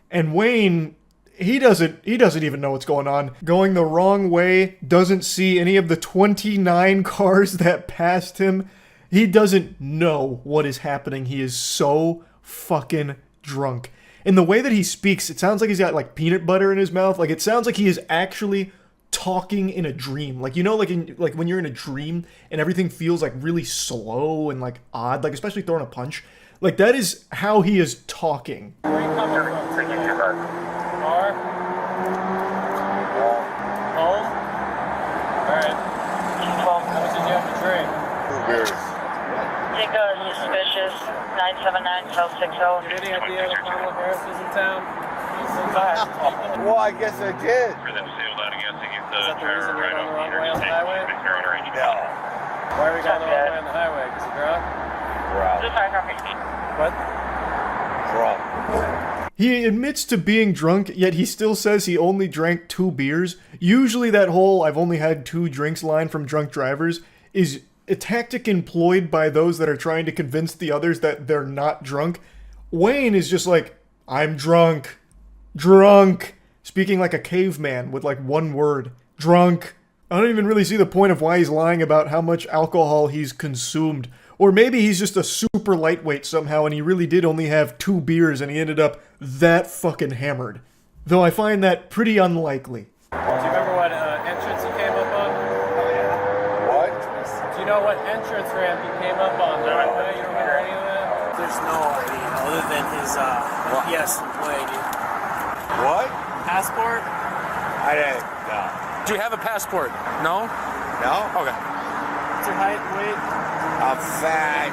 [SPEAKER 1] And Wayne, he doesn't even know what's going on. Going the wrong way, doesn't see any of the 29 cars that passed him. He doesn't know what is happening. He is so fucking drunk. In the way that he speaks, it sounds like he's got like peanut butter in his mouth. Like it sounds like he is actually talking in a dream. Like, you know, like when you're in a dream and everything feels like really slow and like odd, like especially throwing a punch. Like, that is how he is talking.
[SPEAKER 8] Where are you coming from? Car? Home? Alright. How much did you have to drink?
[SPEAKER 21] 2 beers.
[SPEAKER 2] Take a suspicious 979 South 60.
[SPEAKER 8] Any idea that Kamala Harris is in town?
[SPEAKER 21] Well, I guess I did.
[SPEAKER 8] Is that the reason you're going the wrong way on the highway?
[SPEAKER 21] No.
[SPEAKER 8] Why are we going the wrong way on the highway? Because you're drunk? What?
[SPEAKER 21] Drunk.
[SPEAKER 1] He admits to being drunk, yet he still says he only drank 2 beers. Usually that whole "I've only had 2 drinks" line from drunk drivers is a tactic employed by those that are trying to convince the others that they're not drunk. Wayne is just like, "I'm drunk. Drunk." Speaking like a caveman with like one word. Drunk. I don't even really see the point of why he's lying about how much alcohol he's consumed. Or maybe he's just a super lightweight somehow and he really did only have 2 beers and he ended up that fucking hammered. Though I find that pretty unlikely.
[SPEAKER 8] Do you remember what entrance you came up on?
[SPEAKER 21] What?
[SPEAKER 8] Do you know what entrance ramp you came up on? No. You don't remember any of that?
[SPEAKER 22] There's no idea other than his yes employee, dude.
[SPEAKER 21] What?
[SPEAKER 22] Passport?
[SPEAKER 21] I didn't. No.
[SPEAKER 19] Do you have a passport? No?
[SPEAKER 21] No?
[SPEAKER 19] Okay.
[SPEAKER 22] What's your height and weight?
[SPEAKER 21] I'm fat.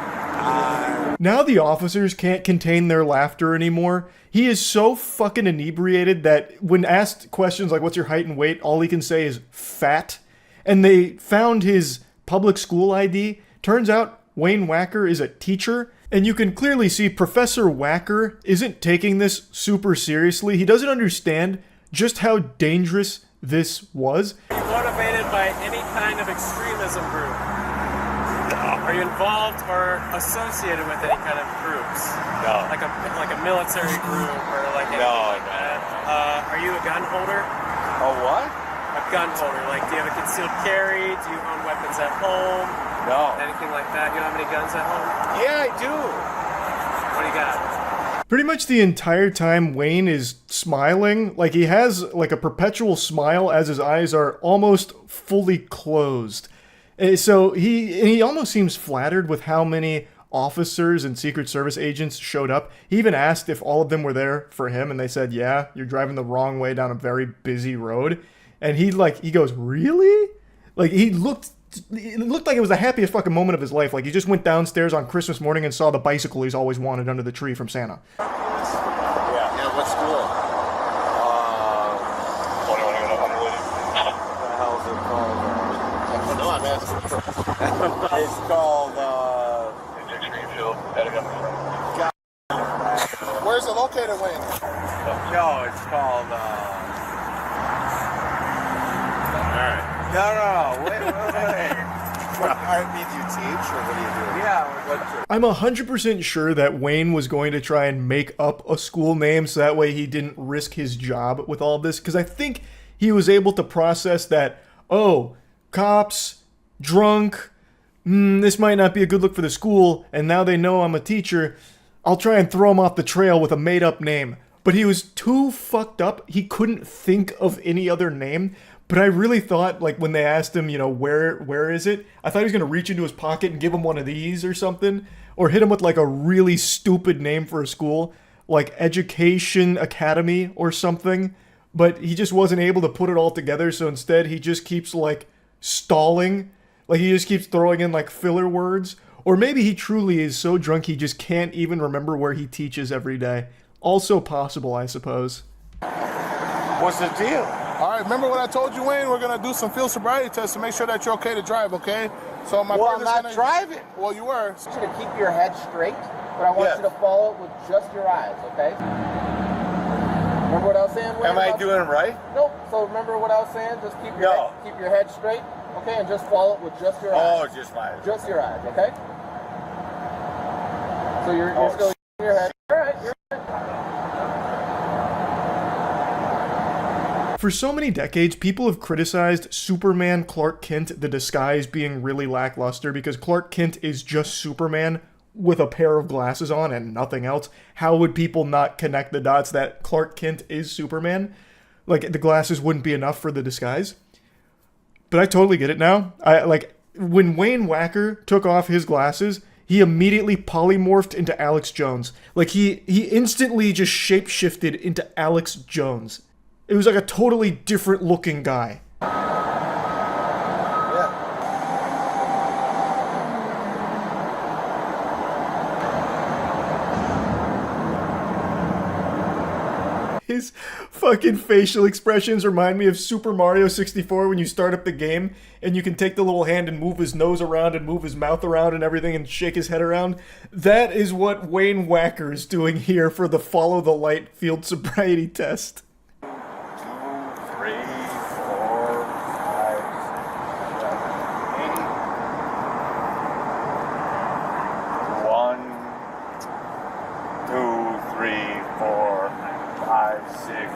[SPEAKER 1] Now the officers can't contain their laughter anymore. He is so fucking inebriated that when asked questions like what's your height and weight, all he can say is fat. And they found his public school ID. Turns out Wayne Wacker is a teacher. And you can clearly see Professor Wacker isn't taking this super seriously. He doesn't understand just how dangerous this was.
[SPEAKER 8] Are you motivated by any kind of extremism group? No. Are you involved or associated with any kind of groups?
[SPEAKER 21] No.
[SPEAKER 8] Like a military group or like anything like that? Are you a gun holder?
[SPEAKER 21] A what?
[SPEAKER 8] A gun holder. Like, do you have a concealed carry? Do you own weapons at home?
[SPEAKER 21] No.
[SPEAKER 8] Anything like that? You don't have any guns at home?
[SPEAKER 21] Yeah, I do.
[SPEAKER 8] What do you got?
[SPEAKER 1] Pretty much the entire time Wayne is smiling, like he has like a perpetual smile as his eyes are almost fully closed. So he almost seems flattered with how many officers and Secret Service agents showed up. He even asked if all of them were there for him and they said, "Yeah, you're driving the wrong way down a very busy road." And he goes, "Really?" Like it looked like it was the happiest fucking moment of his life. Like he just went downstairs on Christmas morning and saw the bicycle he's always wanted under the tree from Santa.
[SPEAKER 21] Yeah, what school? What the hell is it called? No, I'm asking. It's called, Where's it located, Wayne? No, it's called, No, wait. What art means you teach, or what do you do? Yeah,
[SPEAKER 1] I'm 100% sure that Wayne was going to try and make up a school name so that way he didn't risk his job with all this, because I think he was able to process that, oh, cops, drunk, this might not be a good look for the school, and now they know I'm a teacher, I'll try and throw him off the trail with a made-up name. But he was too fucked up, he couldn't think of any other name. But I really thought, like, when they asked him, where is it? I thought he was going to reach into his pocket and give him one of these or something. Or hit him with, like, a really stupid name for a school. Like Education Academy or something. But he just wasn't able to put it all together, so instead he just keeps, like, stalling. Like, he just keeps throwing in, like, filler words. Or maybe he truly is so drunk he just can't even remember where he teaches every day. Also possible, I suppose.
[SPEAKER 21] What's the deal?
[SPEAKER 20] All right, remember what I told you, Wayne? We're gonna do some field sobriety tests to make sure that you're okay to drive, okay? So my
[SPEAKER 21] I'm not
[SPEAKER 20] gonna...
[SPEAKER 21] driving.
[SPEAKER 20] Well, you were.
[SPEAKER 23] I want you to keep your head straight, but I want you to follow it with just your eyes, okay? Remember what I was saying, Wayne?
[SPEAKER 21] Am I doing it right?
[SPEAKER 23] Nope. So remember what I was saying? Just keep your head straight, okay? And just follow it with just your eyes.
[SPEAKER 21] Oh, just my eyes.
[SPEAKER 23] Just your eyes, okay? So you're still keeping your head. All right, you're right.
[SPEAKER 1] For so many decades, people have criticized Superman Clark Kent, the disguise being really lackluster because Clark Kent is just Superman with a pair of glasses on and nothing else. How would people not connect the dots that Clark Kent is Superman? Like, the glasses wouldn't be enough for the disguise. But I totally get it now. When Wayne Wacker took off his glasses, he immediately polymorphed into Alex Jones. Like, he instantly just shape-shifted into Alex Jones. It was like a totally different looking guy. His fucking facial expressions remind me of Super Mario 64 when you start up the game and you can take the little hand and move his nose around and move his mouth around and everything and shake his head around. That is what Wayne Wacker is doing here for the Follow the Light field sobriety test.
[SPEAKER 21] 2, 3, 4, 5, 6, 7, 8. 1, 2, 3, 4, 5, 6, 7.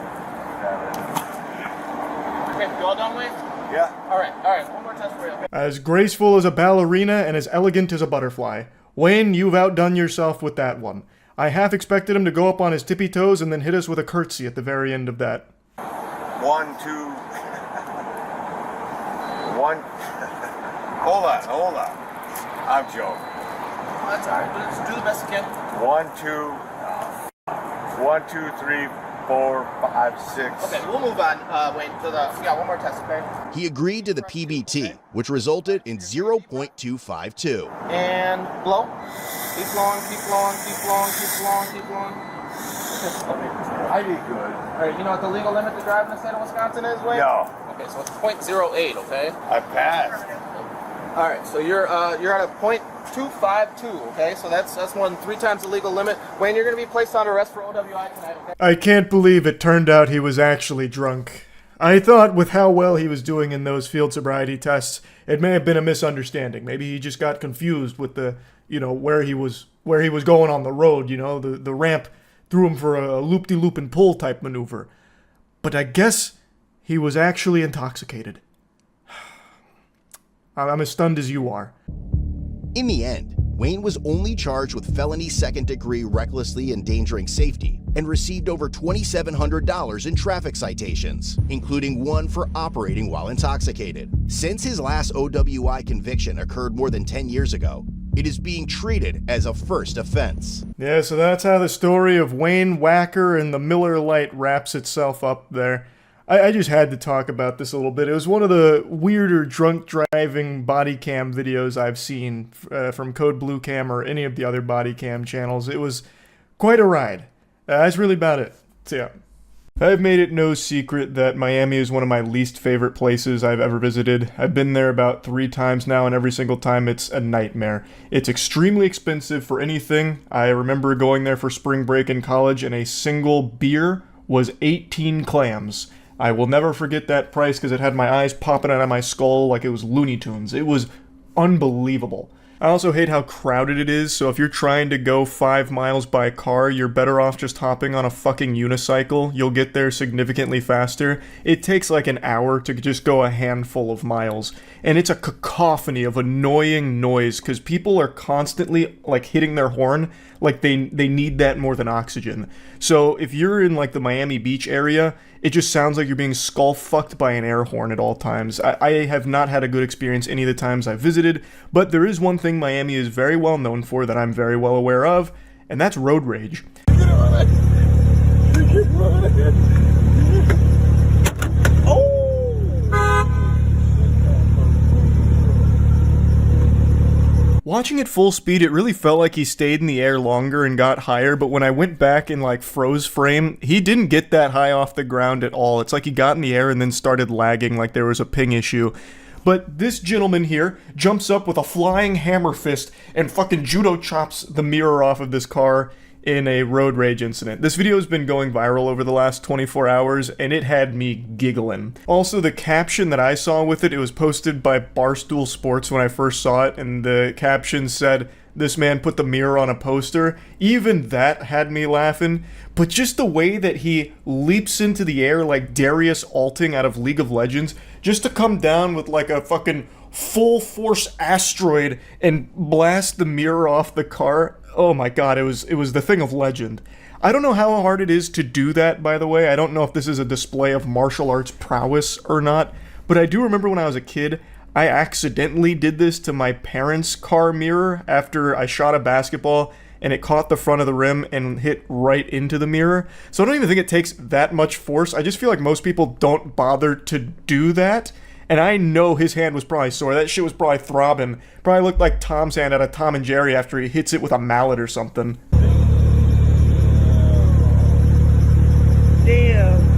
[SPEAKER 23] Okay, you all done, Wayne?
[SPEAKER 21] Yeah.
[SPEAKER 23] All right, one more test for you. Okay?
[SPEAKER 1] As graceful as a ballerina and as elegant as a butterfly. Wayne, you've outdone yourself with that one. I half expected him to go up on his tippy toes and then hit us with a curtsy at the very end of that.
[SPEAKER 21] 1, 2. 1. Hold on. I'm joking.
[SPEAKER 23] That's all right. Let's do the best you can.
[SPEAKER 21] 1, 2. 1, 2, 3, 4, 5, 6.
[SPEAKER 23] Okay, we'll move on, Wayne, to the... Yeah, one more test, okay?
[SPEAKER 18] He agreed to the PBT, which resulted in 0.252.
[SPEAKER 23] And blow. Keep blowing. Okay.
[SPEAKER 21] I did good.
[SPEAKER 23] All right, you know what the legal limit to drive in the state of Wisconsin is, Wayne?
[SPEAKER 21] No.
[SPEAKER 23] Okay, so it's 0.08, okay?
[SPEAKER 21] I passed.
[SPEAKER 23] All right, so you're at a 0.252, okay? So that's more than 3 times the legal limit. Wayne, you're going to be placed on arrest for OWI tonight, okay?
[SPEAKER 1] I can't believe it turned out he was actually drunk. I thought with how well he was doing in those field sobriety tests, it may have been a misunderstanding. Maybe he just got confused with the, where he was going on the road, the ramp threw him for a loop-de-loop and pull type maneuver. But I guess he was actually intoxicated. I'm as stunned as you are.
[SPEAKER 18] In the end, Wayne was only charged with felony second-degree recklessly endangering safety and received over $2,700 in traffic citations, including one for operating while intoxicated. Since his last OWI conviction occurred more than 10 years ago, it is being treated as a first offense.
[SPEAKER 1] Yeah, so that's how the story of Wayne Wacker and the Miller Lite wraps itself up there. I just had to talk about this a little bit. It was one of the weirder drunk driving body cam videos I've seen from Code Blue Cam or any of the other body cam channels. It was quite a ride. That's really about it. So yeah. I've made it no secret that Miami is one of my least favorite places I've ever visited. I've been there about 3 times now, and every single time it's a nightmare. It's extremely expensive for anything. I remember going there for spring break in college, and a single beer was 18 clams. I will never forget that price because it had my eyes popping out of my skull like it was Looney Tunes. It was unbelievable. I also hate how crowded it is, so if you're trying to go 5 miles by car, you're better off just hopping on a fucking unicycle. You'll get there significantly faster. It takes like an hour to just go a handful of miles, and it's a cacophony of annoying noise because people are constantly like hitting their horn like they need that more than oxygen. So if you're in like the Miami Beach area, it just sounds like you're being skull-fucked by an air horn at all times. I have not had a good experience any of the times I've visited, but there is one thing Miami is very well known for that I'm very well aware of, and that's road rage. Watching it full speed, it really felt like he stayed in the air longer and got higher, but when I went back and like froze frame, he didn't get that high off the ground at all. It's like he got in the air and then started lagging like there was a ping issue. But this gentleman here jumps up with a flying hammer fist and fucking judo chops the mirror off of this car in a road rage incident. This video has been going viral over the last 24 hours, and it had me giggling. Also, the caption that I saw with it, it was posted by Barstool Sports when I first saw it, and the caption said, "This man put the mirror on a poster." Even that had me laughing, but just the way that he leaps into the air like Darius Alting out of League of Legends, just to come down with like a fucking full force asteroid and blast the mirror off the car. Oh my god, it was the thing of legend. I don't know how hard it is to do that, by the way. I don't know if this is a display of martial arts prowess or not, but I do remember when I was a kid, I accidentally did this to my parents' car mirror after I shot a basketball and it caught the front of the rim and hit right into the mirror. So I don't even think it takes that much force. I just feel like most people don't bother to do that. And I know his hand was probably sore. That shit was probably throbbing. Probably looked like Tom's hand out of Tom and Jerry after he hits it with a mallet or something.
[SPEAKER 2] Damn.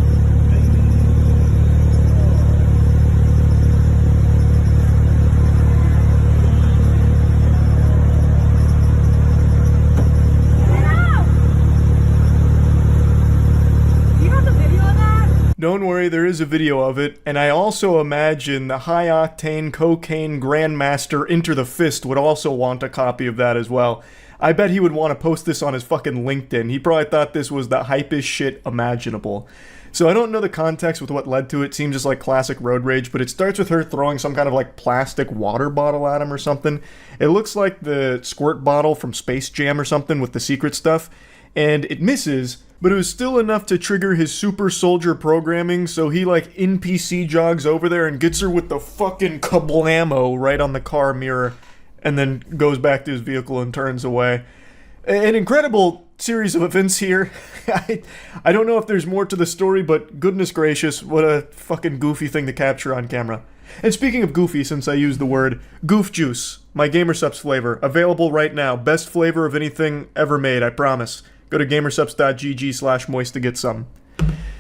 [SPEAKER 1] Don't worry, there is a video of it, and I also imagine the high-octane cocaine grandmaster Enter the Fist would also want a copy of that as well. I bet he would want to post this on his fucking LinkedIn. He probably thought this was the hypest shit imaginable. So I don't know the context with what led to it. Seems just like classic road rage, but it starts with her throwing some kind of like plastic water bottle at him or something. It looks like the squirt bottle from Space Jam or something with the secret stuff, and it misses, but it was still enough to trigger his super soldier programming, so he like NPC jogs over there and gets her with the fucking kablamo right on the car mirror, and then goes back to his vehicle and turns away. An incredible series of events here. I don't know if there's more to the story, but goodness gracious, what a fucking goofy thing to capture on camera. And speaking of goofy, since I used the word, Goof Juice, my Gamersupps flavor, available right now. Best flavor of anything ever made, I promise. Go to gamersupps.gg/moist to get some.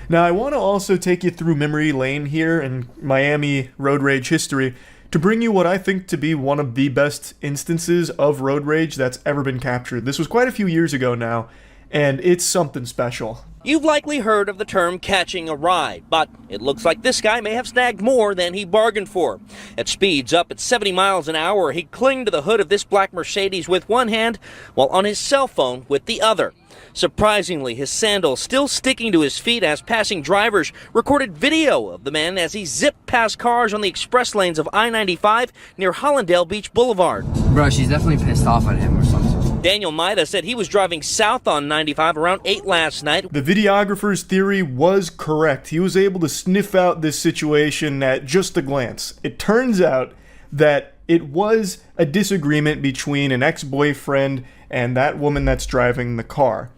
[SPEAKER 1] Now, I want to also take you through memory lane here in Miami road rage history to bring you what I think to be one of the best instances of road rage that's ever been captured. This was quite a few years ago now, and it's something special.
[SPEAKER 3] You've likely heard of the term catching a ride, but it looks like this guy may have snagged more than he bargained for. At speeds up at 70 miles an hour, he clinged to the hood of this black Mercedes with one hand while on his cell phone with the other. Surprisingly, his sandals still sticking to his feet as passing drivers recorded video of the man as he zipped past cars on the express lanes of I-95 near Hollandale Beach Boulevard.
[SPEAKER 4] Bro, she's definitely pissed off at him or something.
[SPEAKER 3] Daniel Maida said he was driving south on 95 around 8 last night.
[SPEAKER 1] The videographer's theory was correct. He was able to sniff out this situation at just a glance. It turns out that it was a disagreement between an ex-boyfriend and that woman that's driving the car.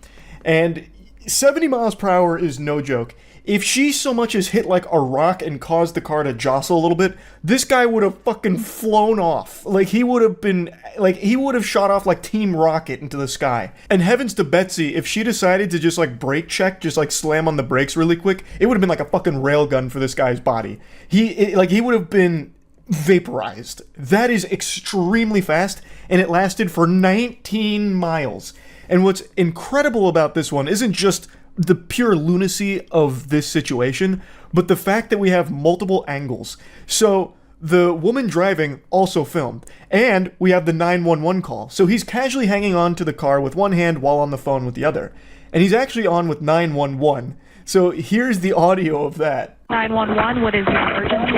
[SPEAKER 1] And 70 miles per hour is no joke. If she so much as hit like a rock and caused the car to jostle a little bit, this guy would have fucking flown off. Like he would have shot off like Team Rocket into the sky. And heavens to Betsy, if she decided to just like brake check, just like slam on the brakes really quick, it would have been like a fucking railgun for this guy's body. He would have been vaporized. That is extremely fast, and it lasted for 19 miles. And what's incredible about this one isn't just the pure lunacy of this situation, but the fact that we have multiple angles. So the woman driving also filmed, and we have the 911 call. So he's casually hanging on to the car with one hand while on the phone with the other. And he's actually on with 911. So here's the audio of that.
[SPEAKER 2] 911, what is your emergency?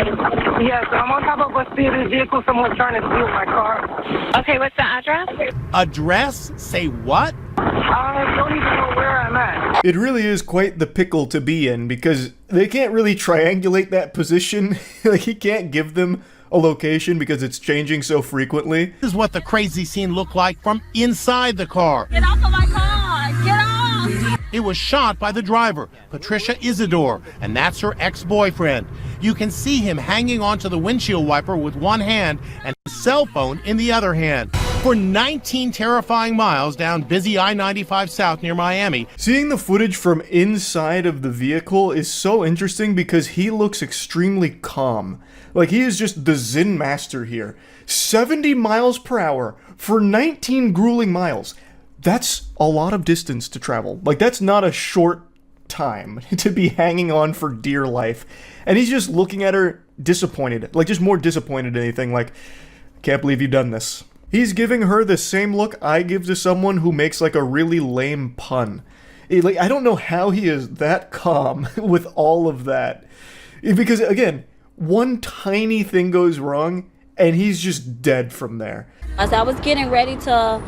[SPEAKER 2] Yes, I'm on top of a speeding vehicle. Someone's trying to steal my car. Okay, what's the address?
[SPEAKER 17] Address? Say what?
[SPEAKER 2] I don't even know where I'm at.
[SPEAKER 1] It really is quite the pickle to be in, because they can't really triangulate that position. Like, he can't give them a location because it's changing so frequently.
[SPEAKER 17] This is what the crazy scene looked like from inside the car.
[SPEAKER 2] Get off of my car! Get off!
[SPEAKER 17] It was shot by the driver, Patricia Isidore, and that's her ex-boyfriend. You can see him hanging onto the windshield wiper with one hand and his cell phone in the other hand. For 19 terrifying miles down busy I-95 South near Miami.
[SPEAKER 1] Seeing the footage from inside of the vehicle is so interesting because he looks extremely calm. Like, he is just the Zen master here. 70 miles per hour for 19 grueling miles. That's a lot of distance to travel. Like, that's not a short time to be hanging on for dear life. And he's just looking at her disappointed. Like, just more disappointed than anything. Like, can't believe you've done this. He's giving her the same look I give to someone who makes like a really lame pun. I don't know how he is that calm with all of that. Because again, one tiny thing goes wrong and he's just dead from there.
[SPEAKER 6] As I was getting ready to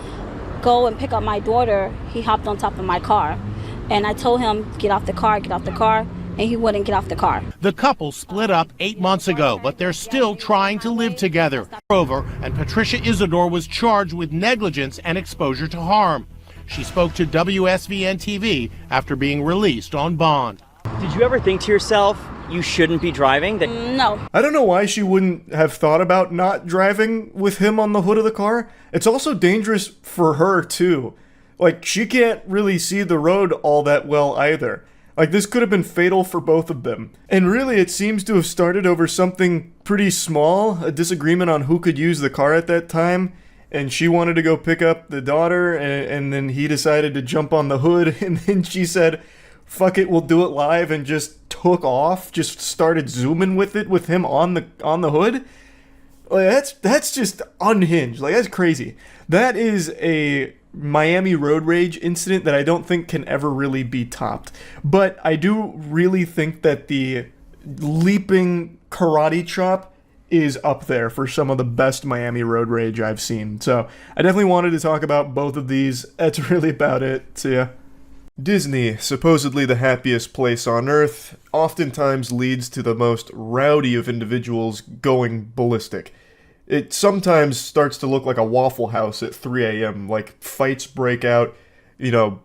[SPEAKER 6] go and pick up my daughter, he hopped on top of my car. And I told him, get off the car, get off the car. and he wouldn't get off the car.
[SPEAKER 17] The couple split up 8 months ago, but they're still trying to live together. Moreover, and Patricia Isidore was charged with negligence and exposure to harm. She spoke to WSVN TV after being released on bond.
[SPEAKER 7] Did you ever think to yourself, you shouldn't be driving?
[SPEAKER 6] No.
[SPEAKER 1] I don't know why she wouldn't have thought about not driving with him on the hood of the car. It's also dangerous for her, too. Like, she can't really see the road all that well either. Like, this could have been fatal for both of them. And really, it seems to have started over something pretty small, a disagreement on who could use the car at that time. And she wanted to go pick up the daughter, and then he decided to jump on the hood, and then she said, fuck it, we'll do it live, and just took off, just started zooming with it with him on the hood. Like, that's just unhinged. Like, that's crazy. That is a Miami road rage incident that I don't think can ever really be topped. But I do really think that the leaping karate chop is up there for some of the best Miami road rage I've seen. So I definitely wanted to talk about both of these. That's really about it. See ya. Disney, supposedly the happiest place on earth, oftentimes leads to the most rowdy of individuals going ballistic. It sometimes starts to look like a Waffle House at 3 a.m., like fights break out,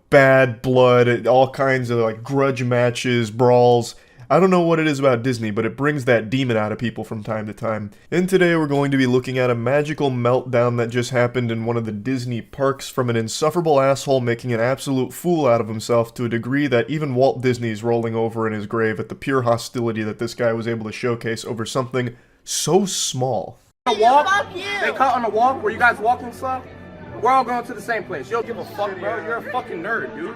[SPEAKER 1] bad blood, all kinds of like grudge matches, brawls. I don't know what it is about Disney, but it brings that demon out of people from time to time. And today we're going to be looking at a magical meltdown that just happened in one of the Disney parks from an insufferable asshole making an absolute fool out of himself to a degree that even Walt Disney's rolling over in his grave at the pure hostility that this guy was able to showcase over something so small.
[SPEAKER 23] They cut on the walk where you guys walking slow. We're all going to the same place. You don't give a fuck, bro. You're a fucking nerd, dude.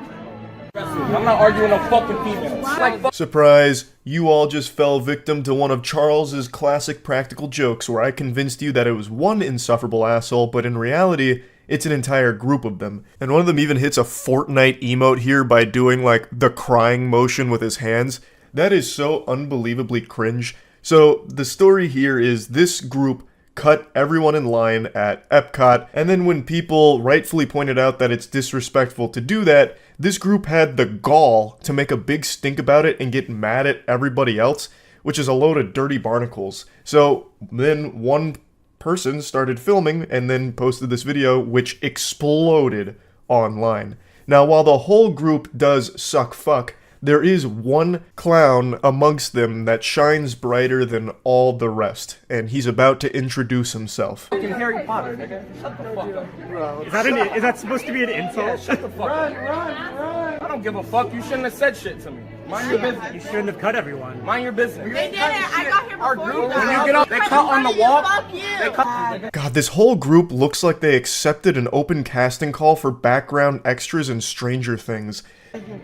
[SPEAKER 23] I'm not arguing no fucking females.
[SPEAKER 1] Surprise, you all just fell victim to one of Charles's classic practical jokes where I convinced you that it was one insufferable asshole, but in reality, it's an entire group of them. And one of them even hits a Fortnite emote here by doing like the crying motion with his hands. That is so unbelievably cringe. So the story here is this group cut everyone in line at Epcot, and then when people rightfully pointed out that it's disrespectful to do that, this group had the gall to make a big stink about it and get mad at everybody else, which is a load of dirty barnacles. So then one person started filming and then posted this video, which exploded online. Now, while the whole group does suck fuck, there is one clown amongst them that shines brighter than all the rest, and he's about to introduce himself.
[SPEAKER 23] Fucking Harry Potter, nigga. Shut the fuck up. Bro.
[SPEAKER 10] Is that supposed to be an insult?
[SPEAKER 23] Yeah, shut the fuck up. Run. I don't give a fuck. You shouldn't have said shit to me. Mind your business.
[SPEAKER 10] You shouldn't have cut everyone.
[SPEAKER 23] Mind your business.
[SPEAKER 2] They did it. I got here before you.
[SPEAKER 23] When you get up, they cut on the walk. They cut.
[SPEAKER 1] God, this whole group looks like they accepted an open casting call for background extras in Stranger Things.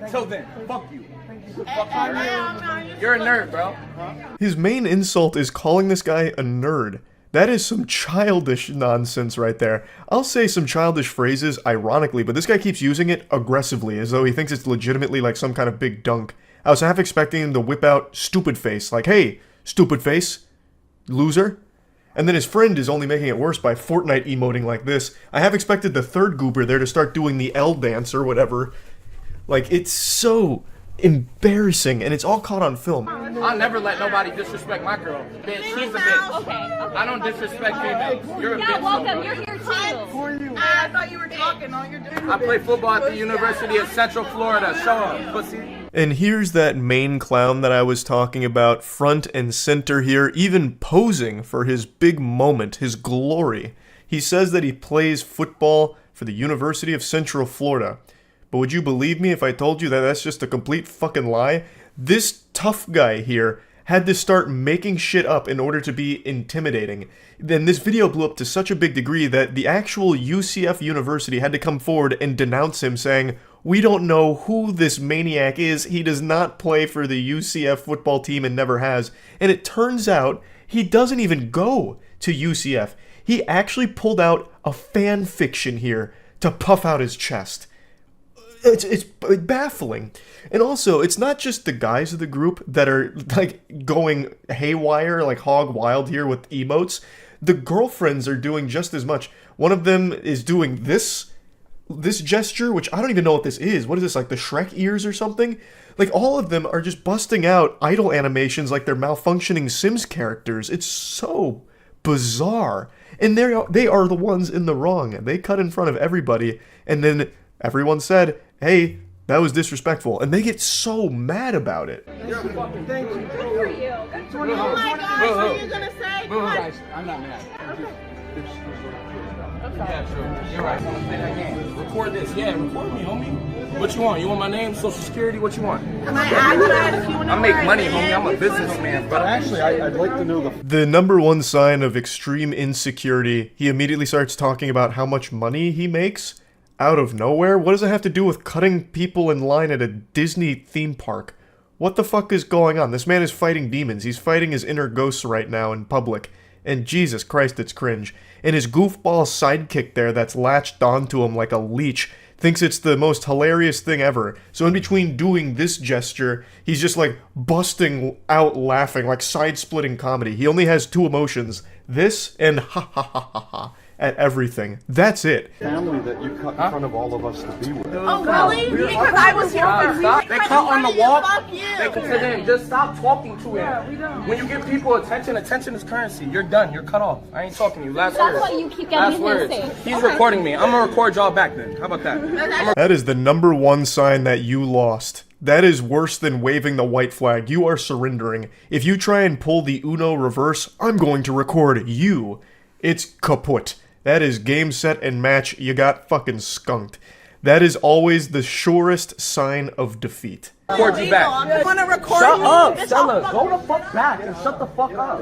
[SPEAKER 23] Till then, fuck you. You're a nerd, bro.
[SPEAKER 1] His main insult is calling this guy a nerd. That is some childish nonsense right there. I'll say some childish phrases ironically, but this guy keeps using it aggressively, as though he thinks it's legitimately like some kind of big dunk. I was half expecting him to whip out stupid face, like, hey, stupid face, loser. And then his friend is only making it worse by Fortnite emoting like this. I have expected the third goober there to start doing the L dance or whatever. Like, it's so embarrassing, and it's all caught on film.
[SPEAKER 23] I'll never let nobody disrespect my girl. Bitch, she's a bitch. Okay. I don't disrespect females. You're a bitch.
[SPEAKER 2] Welcome. You're here too. I thought you were talking. All you're doing.
[SPEAKER 23] I play football at the University of Central Florida. Show up, pussy.
[SPEAKER 1] And here's that main clown that I was talking about, front and center here, even posing for his big moment, his glory. He says that he plays football for the University of Central Florida. But would you believe me if I told you that that's just a complete fucking lie? This tough guy here had to start making shit up in order to be intimidating. Then this video blew up to such a big degree that the actual UCF University had to come forward and denounce him, saying, we don't know who this maniac is, he does not play for the UCF football team and never has. And it turns out he doesn't even go to UCF. He actually pulled out a fan fiction here to puff out his chest. It's baffling. And also, it's not just the guys of the group that are like going haywire, like hog wild here with emotes. The girlfriends are doing just as much. One of them is doing this gesture, which I don't even know what this is. What is this, like the Shrek ears or something? Like, all of them are just busting out idle animations like they're malfunctioning Sims characters. It's so bizarre. And they are the ones in the wrong. They cut in front of everybody, and then everyone said, hey, that was disrespectful. And they get so mad about it.
[SPEAKER 23] You're a fucking thank you.
[SPEAKER 2] Good for you. Good for you. Oh my gosh, what are you gonna say?
[SPEAKER 23] Guys, I'm not mad. Yeah, sure. You're right. I want to play that game. Record this. Yeah, record me, homie. What you want? You want my name, social security? What you want?
[SPEAKER 2] My address, if you want to
[SPEAKER 23] I make money, homie. I'm a businessman. But
[SPEAKER 20] Actually, I'd like to know
[SPEAKER 1] The number one sign of extreme insecurity, he immediately starts talking about how much money he makes out of nowhere. What does it have to do with cutting people in line at a Disney theme park? What the fuck is going on? This man is fighting demons. He's fighting his inner ghosts right now in public. And Jesus Christ, it's cringe. And his goofball sidekick there that's latched onto him like a leech thinks it's the most hilarious thing ever. So in between doing this gesture, he's just like busting out laughing, like side-splitting comedy. He only has two emotions, this and ha ha ha ha ha, at everything. That's it.
[SPEAKER 20] family that you cut in front of all of us to be with.
[SPEAKER 2] Oh, really? Because I was here for
[SPEAKER 23] They cut on the walk.
[SPEAKER 2] Fuck you.
[SPEAKER 23] They can sit in. Just stop talking to him. When you give people attention is currency. You're done. You're cut off. I ain't talking to you. Last words.
[SPEAKER 6] That's why you keep
[SPEAKER 23] Last
[SPEAKER 6] getting
[SPEAKER 23] words.
[SPEAKER 6] him safe.
[SPEAKER 23] He's recording me. I'm gonna record y'all back then. How about that?
[SPEAKER 1] That is the number one sign that you lost. That is worse than waving the white flag. You are surrendering. If you try and pull the Uno reverse, I'm going to record you. It's kaput. That is game, set, and match. You got fucking skunked. That is always the surest sign of defeat.
[SPEAKER 23] Record you back.
[SPEAKER 2] You want to record
[SPEAKER 23] Shut
[SPEAKER 2] me?
[SPEAKER 23] up,
[SPEAKER 2] Bitch,
[SPEAKER 23] Stella.
[SPEAKER 2] I'll
[SPEAKER 23] Go the fuck back and shut the fuck up.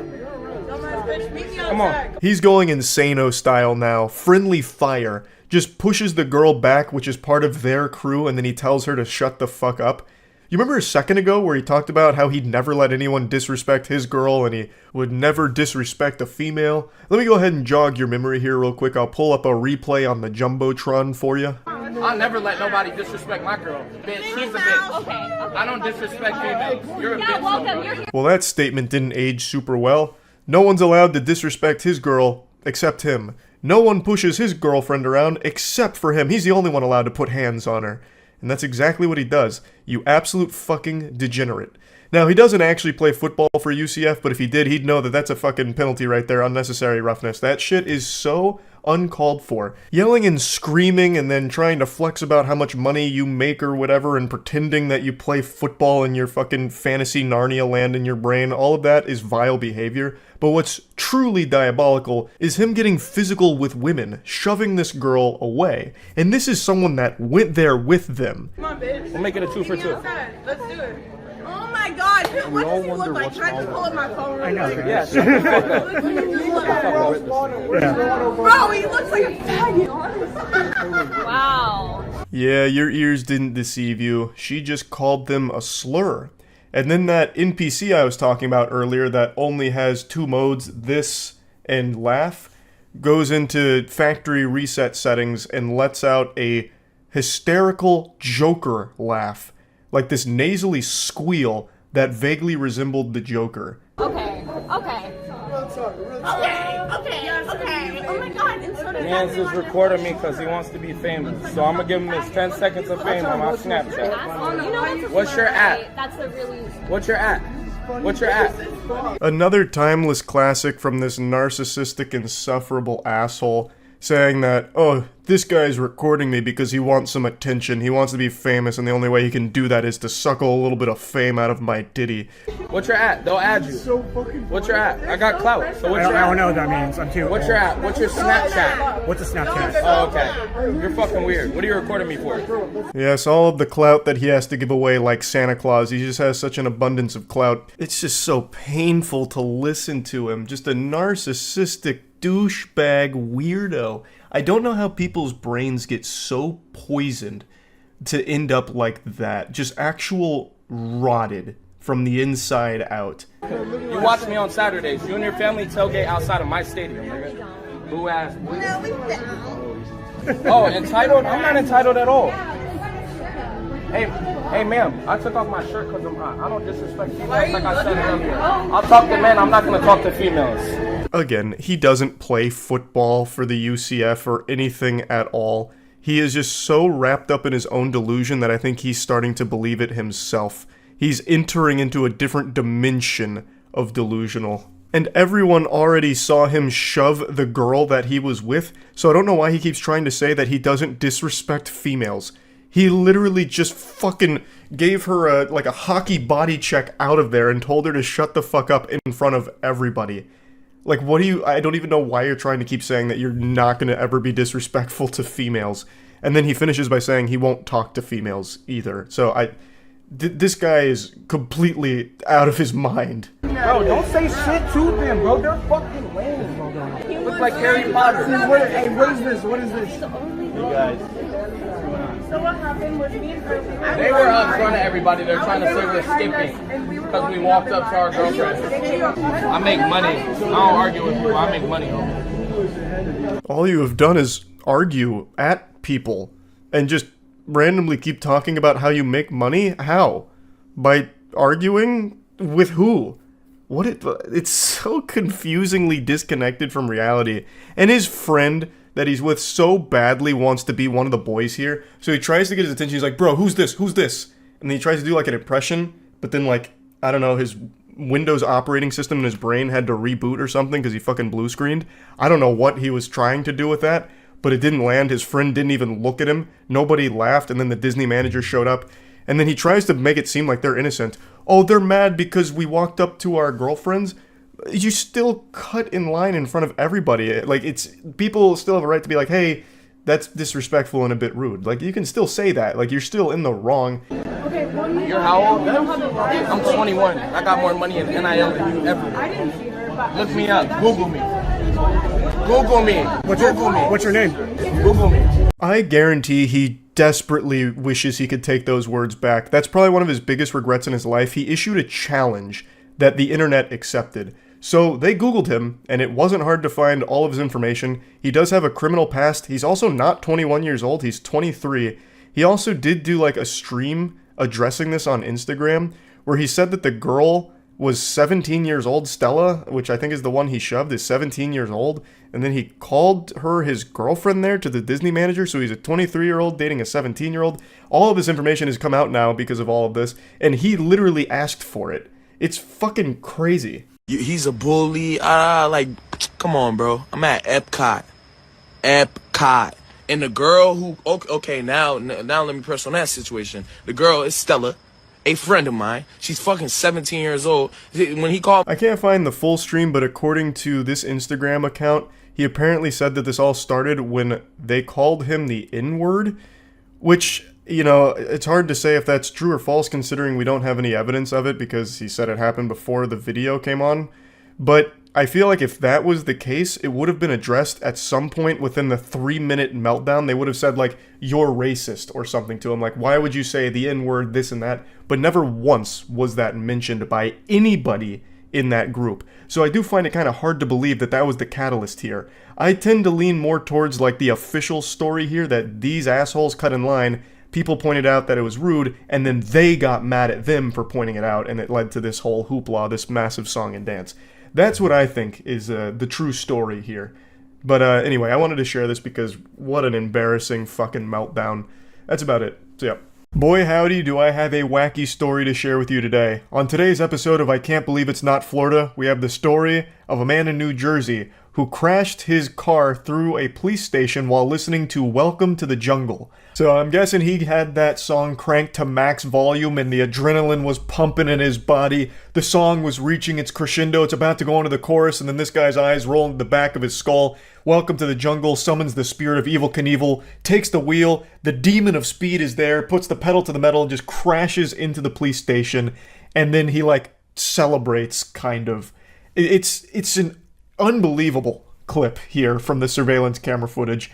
[SPEAKER 23] Come on.
[SPEAKER 1] He's going insano style now. Friendly fire. Just pushes the girl back, which is part of their crew, and then he tells her to shut the fuck up. You remember a second ago where he talked about how he'd never let anyone disrespect his girl and he would never disrespect a female? Let me go ahead and jog your memory here real quick. I'll pull up a replay on the Jumbotron for you.
[SPEAKER 23] I'll never let nobody disrespect my girl. Bitch, she's a bitch.
[SPEAKER 6] Okay.
[SPEAKER 23] I don't disrespect females. You're a bitch.
[SPEAKER 6] Welcome. You're here.
[SPEAKER 1] Well, that statement didn't age super well. No one's allowed to disrespect his girl except him. No one pushes his girlfriend around except for him. He's the only one allowed to put hands on her. And that's exactly what he does. You absolute fucking degenerate. Now, he doesn't actually play football for UCF, but if he did, he'd know that that's a fucking penalty right there. Unnecessary roughness. That shit is so uncalled for. Yelling and screaming and then trying to flex about how much money you make or whatever and pretending that you play football in your fucking fantasy Narnia land in your brain, all of that is vile behavior. But what's truly diabolical is him getting physical with women, shoving this girl away. And this is someone that went there with them.
[SPEAKER 23] Come on, bitch. We'll make it a 2 for 2.
[SPEAKER 2] Let's do it. Oh my God! What does he look like? Can I just pull up my phone real quick?
[SPEAKER 23] Yeah.
[SPEAKER 2] Bro, he looks like a faggot.
[SPEAKER 6] Wow.
[SPEAKER 1] Yeah, your ears didn't deceive you. She just called them a slur. And then that NPC I was talking about earlier that only has two modes, this and laugh, goes into factory reset settings and lets out a hysterical Joker laugh. Like this nasally squeal that vaguely resembled the Joker.
[SPEAKER 6] Okay.
[SPEAKER 2] Oh my God! And so does
[SPEAKER 23] Penguinz is
[SPEAKER 2] everyone.
[SPEAKER 23] recording me because he wants to be famous. So I'm gonna give him his 10 seconds of fame on my Snapchat.
[SPEAKER 6] You know, that's a
[SPEAKER 23] What's your at?
[SPEAKER 6] That's a really.
[SPEAKER 23] What's your at? What's your at?
[SPEAKER 1] Another timeless classic from this narcissistic, insufferable asshole saying that, oh, this guy's recording me because he wants some attention, he wants to be famous, and the only way he can do that is to suckle a little bit of fame out of my ditty.
[SPEAKER 23] What's your at? They'll add you. What's your at? I got clout. So what's your at?
[SPEAKER 10] I don't know what that means. I'm too.
[SPEAKER 23] What's your at? What's your Snapchat?
[SPEAKER 10] What's a Snapchat?
[SPEAKER 23] Oh, okay. You're fucking weird. What are you recording me for?
[SPEAKER 1] Yes, all of the clout that he has to give away like Santa Claus. He just has such an abundance of clout. It's just so painful to listen to him. Just a narcissistic douchebag weirdo. I don't know how people's brains get so poisoned to end up like that. Just actual rotted from the inside out.
[SPEAKER 23] You watch me on Saturdays. You and your family tailgate outside of my stadium, nigga. Boo ass. Oh, entitled? I'm not entitled at all. Hey, ma'am, I took off my shirt because I'm hot. I don't disrespect females like I said earlier. I'll talk to men, I'm not going to talk to females.
[SPEAKER 1] Again, he doesn't play football for the UCF or anything at all. He is just so wrapped up in his own delusion that I think he's starting to believe it himself. He's entering into a different dimension of delusional. And everyone already saw him shove the girl that he was with, so I don't know why he keeps trying to say that he doesn't disrespect females. He literally just fucking gave her a hockey body check out of there and told her to shut the fuck up in front of everybody. Like, I don't even know why you're trying to keep saying that you're not gonna ever be disrespectful to females. And then he finishes by saying he won't talk to females either. So this guy is completely out of his mind.
[SPEAKER 23] Bro, don't say shit to them, bro. They're fucking lame. Look like Harry Potter. Hey, what is this? What is this?
[SPEAKER 21] You guys.
[SPEAKER 6] So what happened was me and her...
[SPEAKER 23] They were up front of everybody. They're trying to say we're skipping because we walked up to our girlfriend. I make money. I don't argue with people. I make money.
[SPEAKER 1] All you have done is argue at people and just randomly keep talking about how you make money? How? By arguing? With who? It's so confusingly disconnected from reality. And his friend that he's with so badly wants to be one of the boys here, so he tries to get his attention. He's like, bro, who's this? Who's this? And then he tries to do like an impression, but then like, I don't know, his Windows operating system in his brain had to reboot or something because he fucking blue screened. I don't know what he was trying to do with that, but it didn't land. His friend didn't even look at him. Nobody laughed, and then the Disney manager showed up, and then he tries to make it seem like they're innocent. Oh, they're mad because we walked up to our girlfriends. You still cut in line in front of everybody. Like, people still have a right to be like, hey, that's disrespectful and a bit rude. Like, you can still say that. Like, you're still in the wrong.
[SPEAKER 23] Okay, you're how old? I'm 21. I got more money in NIL than you ever.
[SPEAKER 6] I didn't see her, but...
[SPEAKER 23] Look me up. Google me. Google me.
[SPEAKER 10] What's your name?
[SPEAKER 23] Google me.
[SPEAKER 1] I guarantee he desperately wishes he could take those words back. That's probably one of his biggest regrets in his life. He issued a challenge that the internet accepted. So they Googled him, and it wasn't hard to find all of his information. He does have a criminal past. He's also not 21 years old. He's 23. He also did do like a stream addressing this on Instagram, where he said that the girl was 17 years old. Stella, which I think is the one he shoved, is 17 years old. And then he called her his girlfriend there to the Disney manager. So he's a 23-year-old dating a 17-year-old. All of this information has come out now because of all of this. And he literally asked for it. It's fucking crazy.
[SPEAKER 11] He's a bully. Like, come on, bro. I'm at Epcot. And the girl who, okay, now let me press on that situation. The girl is Stella, a friend of mine. She's fucking 17 years old. When he called...
[SPEAKER 1] I can't find the full stream, but according to this Instagram account, he apparently said that this all started when they called him the N-word, which... You know, it's hard to say if that's true or false considering we don't have any evidence of it because he said it happened before the video came on. But I feel like if that was the case, it would have been addressed at some point within the 3-minute meltdown. They would have said, like, you're racist or something to him. Like, why would you say the N-word, this and that? But never once was that mentioned by anybody in that group. So I do find it kind of hard to believe that that was the catalyst here. I tend to lean more towards, like, the official story here that these assholes cut in line. People pointed out that it was rude, and then they got mad at them for pointing it out, and it led to this whole hoopla, this massive song and dance. That's what I think is the true story here. But anyway, I wanted to share this because what an embarrassing fucking meltdown. That's about it. So yeah. Boy howdy, do I have a wacky story to share with you today. On today's episode of I Can't Believe It's Not Florida, we have the story of a man in New Jersey who crashed his car through a police station while listening to Welcome to the Jungle. So I'm guessing he had that song cranked to max volume and the adrenaline was pumping in his body. The song was reaching its crescendo. It's about to go into the chorus, and then this guy's eyes roll into the back of his skull. Welcome to the Jungle summons the spirit of Evel Knievel, takes the wheel. The demon of speed is there, puts the pedal to the metal, and just crashes into the police station. And then he, like, celebrates, kind of. It's an unbelievable clip here from the surveillance camera footage.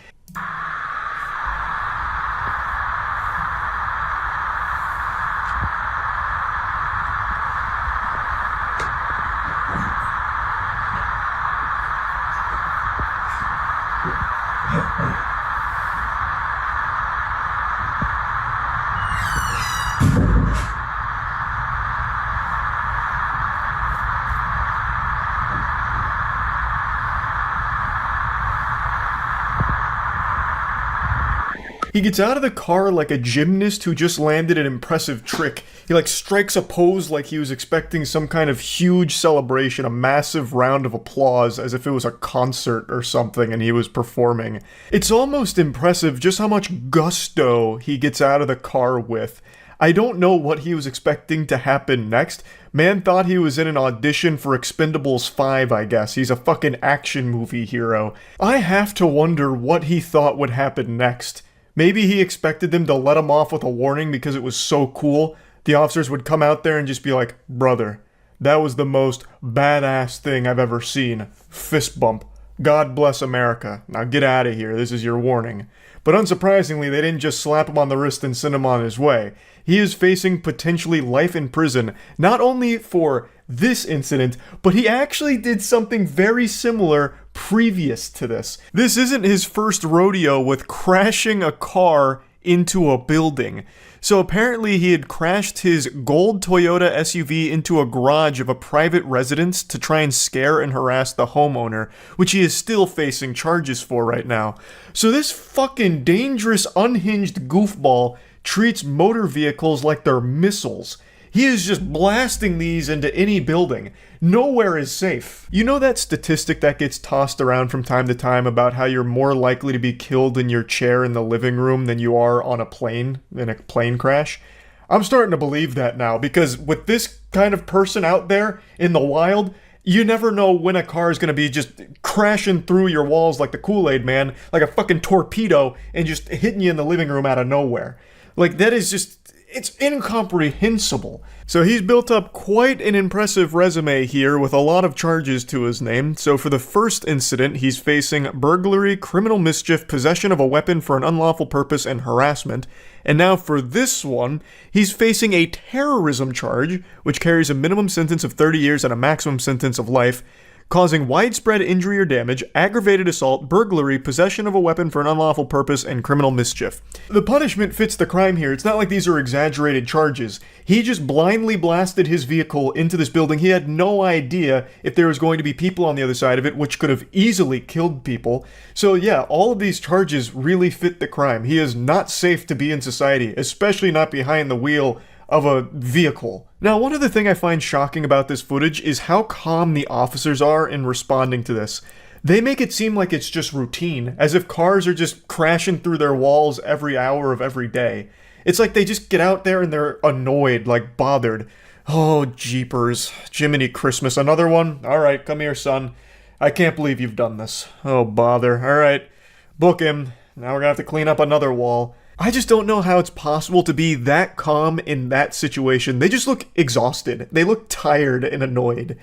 [SPEAKER 1] He gets out of the car like a gymnast who just landed an impressive trick. He like strikes a pose like he was expecting some kind of huge celebration, a massive round of applause as if it was a concert or something and he was performing. It's almost impressive just how much gusto he gets out of the car with. I don't know what he was expecting to happen next. Man thought he was in an audition for Expendables 5, I guess. He's a fucking action movie hero. I have to wonder what he thought would happen next. Maybe he expected them to let him off with a warning because it was so cool. The officers would come out there and just be like, brother, that was the most badass thing I've ever seen. Fist bump. God bless America. Now get out of here. This is your warning. But unsurprisingly, they didn't just slap him on the wrist and send him on his way. He is facing potentially life in prison, not only for this incident, but he actually did something very similar previous to this. This isn't his first rodeo with crashing a car into a building. So apparently he had crashed his gold Toyota SUV into a garage of a private residence to try and scare and harass the homeowner, which he is still facing charges for right now. So this fucking dangerous, unhinged goofball treats motor vehicles like they're missiles. He is just blasting these into any building. Nowhere is safe. You know that statistic that gets tossed around from time to time about how you're more likely to be killed in your chair in the living room than you are on a plane, in a plane crash? I'm starting to believe that now, because with this kind of person out there in the wild, you never know when a car is going to be just crashing through your walls like the Kool-Aid Man, like a fucking torpedo, and just hitting you in the living room out of nowhere. Like, that is just, it's incomprehensible. So he's built up quite an impressive resume here with a lot of charges to his name. So for the first incident, he's facing burglary, criminal mischief, possession of a weapon for an unlawful purpose, and harassment. And now for this one, he's facing a terrorism charge, which carries a minimum sentence of 30 years and a maximum sentence of life, causing widespread injury or damage, aggravated assault, burglary, possession of a weapon for an unlawful purpose, and criminal mischief. The punishment fits the crime here. It's not like these are exaggerated charges. He just blindly blasted his vehicle into this building. He had no idea if there was going to be people on the other side of it, which could have easily killed people. So yeah, all of these charges really fit the crime. He is not safe to be in society, especially not behind the wheel of a vehicle. Now, one other thing I find shocking about this footage is how calm the officers are in responding to this. They make it seem like it's just routine, as if cars are just crashing through their walls every hour of every day. It's like they just get out there and they're annoyed, like bothered. Oh, jeepers. Jiminy Christmas. Another one? Alright, come here, son. I can't believe you've done this. Oh, bother. Alright, book him. Now we're gonna have to clean up another wall. I just don't know how it's possible to be that calm in that situation. They just look exhausted. They look tired and annoyed.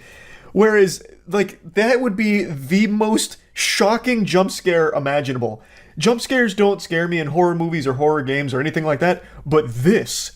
[SPEAKER 1] Whereas, like, that would be the most shocking jump scare imaginable. Jump scares don't scare me in horror movies or horror games or anything like that, but this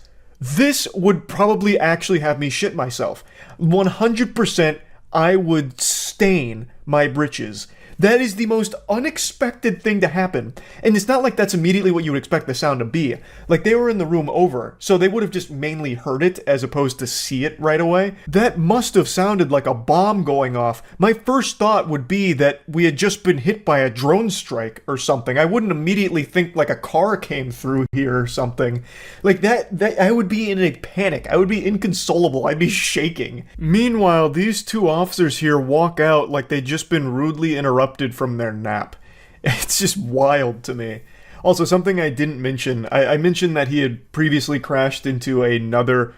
[SPEAKER 1] would probably actually have me shit myself. 100% I would stain my britches. That is the most unexpected thing to happen. And it's not like that's immediately what you would expect the sound to be. Like, they were in the room over, so they would have just mainly heard it as opposed to see it right away. That must have sounded like a bomb going off. My first thought would be that we had just been hit by a drone strike or something. I wouldn't immediately think like a car came through here or something. Like that I would be in a panic. I would be inconsolable. I'd be shaking. Meanwhile, these two officers here walk out like they'd just been rudely interrupted from their nap. It's just wild to me. Also, something I didn't mention, I mentioned that he had previously crashed into another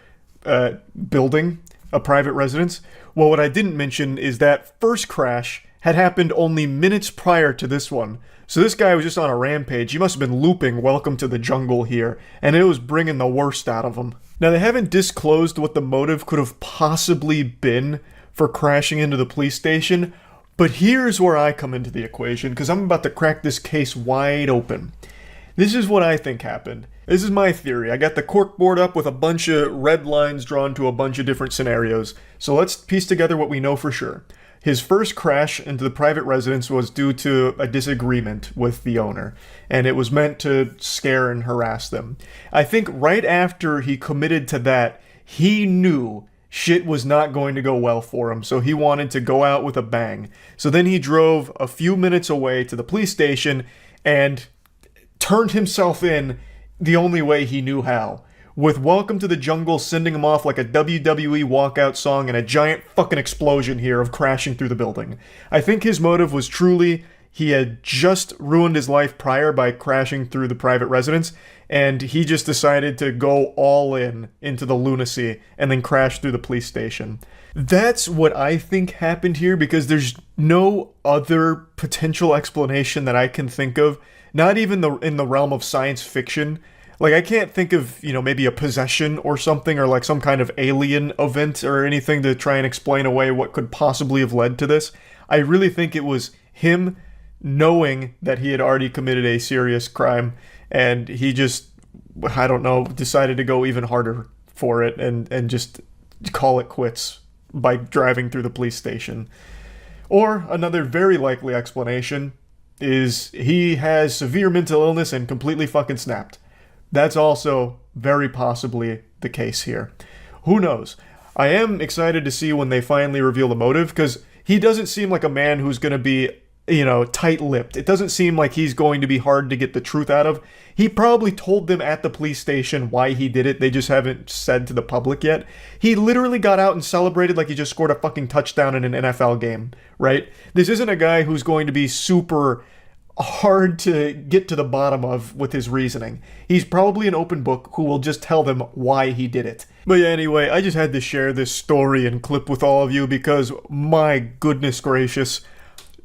[SPEAKER 1] building, a private residence. Well, what I didn't mention is that first crash had happened only minutes prior to this one. So this guy was just on a rampage. He must have been looping Welcome to the Jungle here, and it was bringing the worst out of him. Now, they haven't disclosed what the motive could have possibly been for crashing into the police station, but here's where I come into the equation, because I'm about to crack this case wide open. This is what I think happened. This is my theory. I got the corkboard up with a bunch of red lines drawn to a bunch of different scenarios. So let's piece together what we know for sure. His first crash into the private residence was due to a disagreement with the owner, and it was meant to scare and harass them. I think right after he committed to that, he knew shit was not going to go well for him, so he wanted to go out with a bang. So then he drove a few minutes away to the police station and turned himself in the only way he knew how. With Welcome to the Jungle sending him off like a WWE walkout song and a giant fucking explosion here of crashing through the building. I think his motive was truly he had just ruined his life prior by crashing through the private residence, and he just decided to go all in into the lunacy and then crash through the police station. That's what I think happened here, because there's no other potential explanation that I can think of, not even in the realm of science fiction. Like, I can't think of, maybe a possession or something, or like some kind of alien event or anything to try and explain away what could possibly have led to this. I really think it was him knowing that he had already committed a serious crime, and he just, I don't know, decided to go even harder for it and just call it quits by driving through the police station. Or another very likely explanation is he has severe mental illness and completely fucking snapped. That's also very possibly the case here. Who knows? I am excited to see when they finally reveal the motive, because he doesn't seem like a man who's going to be, tight-lipped. It doesn't seem like he's going to be hard to get the truth out of. He probably told them at the police station why he did it. They just haven't said to the public yet. He literally got out and celebrated like he just scored a fucking touchdown in an NFL game, right? This isn't a guy who's going to be super hard to get to the bottom of with his reasoning. He's probably an open book who will just tell them why he did it. But yeah, anyway, I just had to share this story and clip with all of you because, my goodness gracious,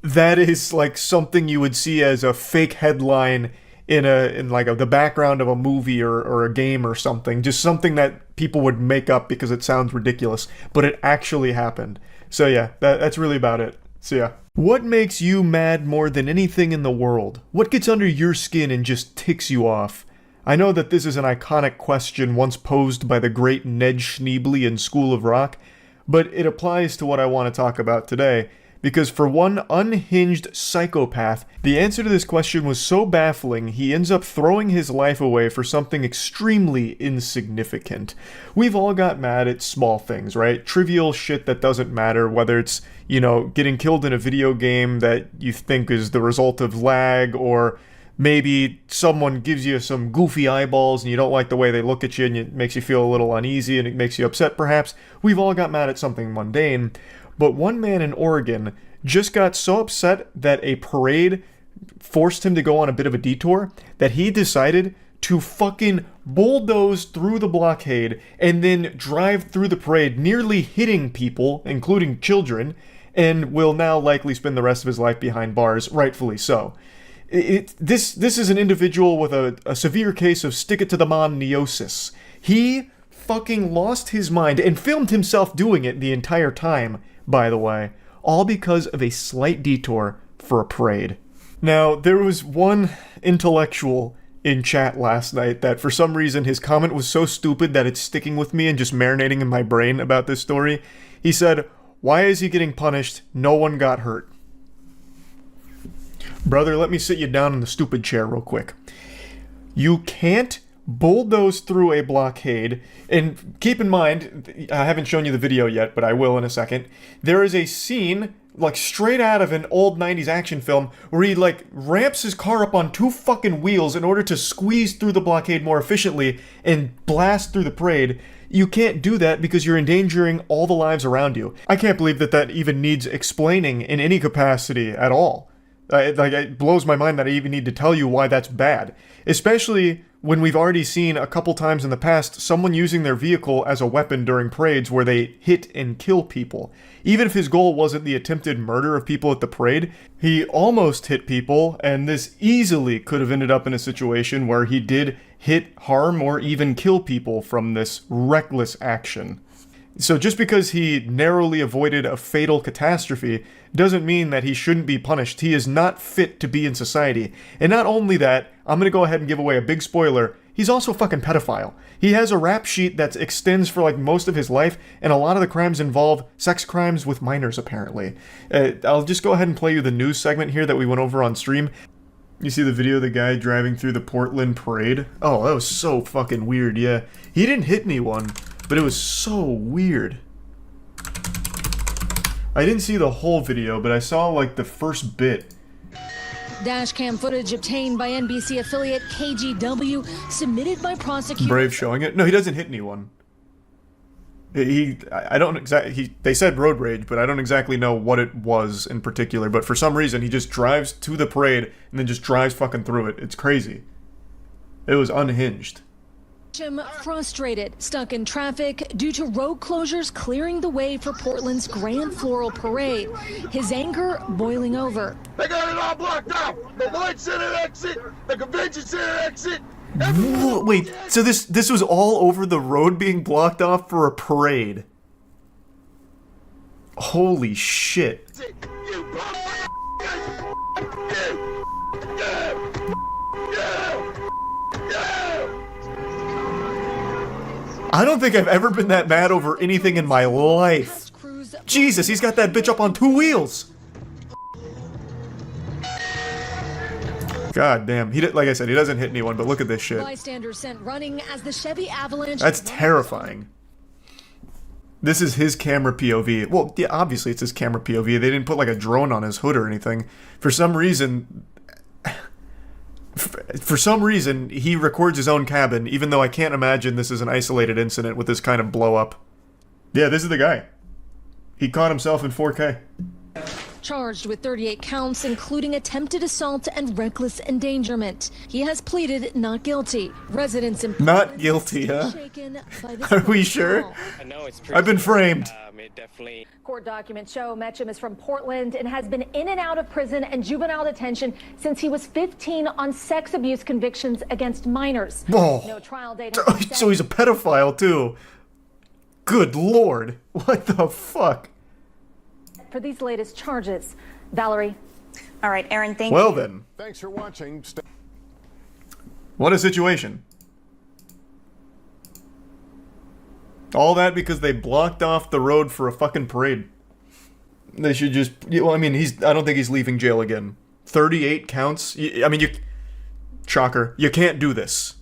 [SPEAKER 1] that is like something you would see as a fake headline in the background of a movie or a game or something. Just something that people would make up because it sounds ridiculous, but it actually happened. So yeah, that's really about it. So yeah. What makes you mad more than anything in the world? What gets under your skin and just ticks you off? I know that this is an iconic question once posed by the great Ned Schneebly in School of Rock, but it applies to what I want to talk about today, because for one unhinged psychopath, the answer to this question was so baffling he ends up throwing his life away for something extremely insignificant. We've all got mad at small things, right? Trivial shit that doesn't matter, whether it's, getting killed in a video game that you think is the result of lag, or maybe someone gives you some goofy eyeballs and you don't like the way they look at you and it makes you feel a little uneasy and it makes you upset perhaps. We've all got mad at something mundane. But one man in Oregon just got so upset that a parade forced him to go on a bit of a detour that he decided to fucking bulldoze through the blockade and then drive through the parade, nearly hitting people, including children, and will now likely spend the rest of his life behind bars, rightfully so. This is an individual with a severe case of stick-it-to-the-man-neosis. He fucking lost his mind and filmed himself doing it the entire time, by the way, all because of a slight detour for a parade. Now, there was one intellectual in chat last night that for some reason his comment was so stupid that it's sticking with me and just marinating in my brain about this story. He said, "Why is he getting punished? No one got hurt." Brother, let me sit you down in the stupid chair real quick. You can't bulldoze through a blockade, and keep in mind, I haven't shown you the video yet, but I will in a second. There is a scene, like straight out of an old 90s action film, where he like ramps his car up on two fucking wheels in order to squeeze through the blockade more efficiently and blast through the parade. You can't do that because you're endangering all the lives around you. I can't believe that even needs explaining in any capacity at all. It blows my mind that I even need to tell you why that's bad. Especially when we've already seen a couple times in the past someone using their vehicle as a weapon during parades where they hit and kill people. Even if his goal wasn't the attempted murder of people at the parade, he almost hit people, and this easily could have ended up in a situation where he did hit, harm, or even kill people from this reckless action. So just because he narrowly avoided a fatal catastrophe doesn't mean that he shouldn't be punished. He is not fit to be in society. And not only that, I'm going to go ahead and give away a big spoiler, he's also a fucking pedophile. He has a rap sheet that extends for like most of his life, and a lot of the crimes involve sex crimes with minors apparently. I'll just go ahead and play you the news segment here that we went over on stream. You see the video of the guy driving through the Portland parade? Oh, that was so fucking weird, yeah. He didn't hit anyone, but it was so weird. I didn't see the whole video, but I saw like the first bit.
[SPEAKER 5] Dashcam footage obtained by NBC affiliate KGW, submitted by prosecutors.
[SPEAKER 1] Brave showing it. No, he doesn't hit anyone. I don't exactly, they said road rage, but I don't exactly know what it was in particular, but for some reason he just drives to the parade and then just drives fucking through it. It's crazy. It was unhinged.
[SPEAKER 5] Frustrated, stuck in traffic due to road closures clearing the way for Portland's Grand Floral Parade. His anger boiling over.
[SPEAKER 21] They got it all blocked out. The Lloyd Center exit, the Convention Center exit.
[SPEAKER 1] Wait, so this was all over the road being blocked off for a parade? Holy shit. I don't think I've ever been that mad over anything in my life. Jesus, he's got that bitch up on 2 wheels. God damn, like I said, he doesn't hit anyone, but look at this shit.
[SPEAKER 5] Bystanders sent running as the Chevy Avalanche.
[SPEAKER 1] That's terrifying. This is his camera POV. Well, yeah, obviously it's his camera POV. They didn't put like a drone on his hood or anything. For some reason, he records his own cabin, even though I can't imagine this is an isolated incident with this kind of blow up. Yeah, this is the guy. He caught himself in 4K.
[SPEAKER 5] Charged with 38 counts, including attempted assault and reckless endangerment. He has pleaded not guilty. Residents in
[SPEAKER 1] not guilty, huh? Are we sure? I've been framed.
[SPEAKER 12] Court documents show Metcham is from Portland and has been in and out of prison and juvenile detention since he was 15 on sex abuse convictions against minors.
[SPEAKER 1] Oh.
[SPEAKER 12] No trial date.
[SPEAKER 1] So he's a pedophile too. Good lord. What the fuck?
[SPEAKER 12] For these latest charges. Valerie.
[SPEAKER 14] All right, Aaron, thank you.
[SPEAKER 1] Well then.
[SPEAKER 20] Thanks for watching.
[SPEAKER 1] What a situation. All that because they blocked off the road for a fucking parade. They should just... Well, I mean, I don't think he's leaving jail again. 38 counts? I mean, shocker. You can't do this.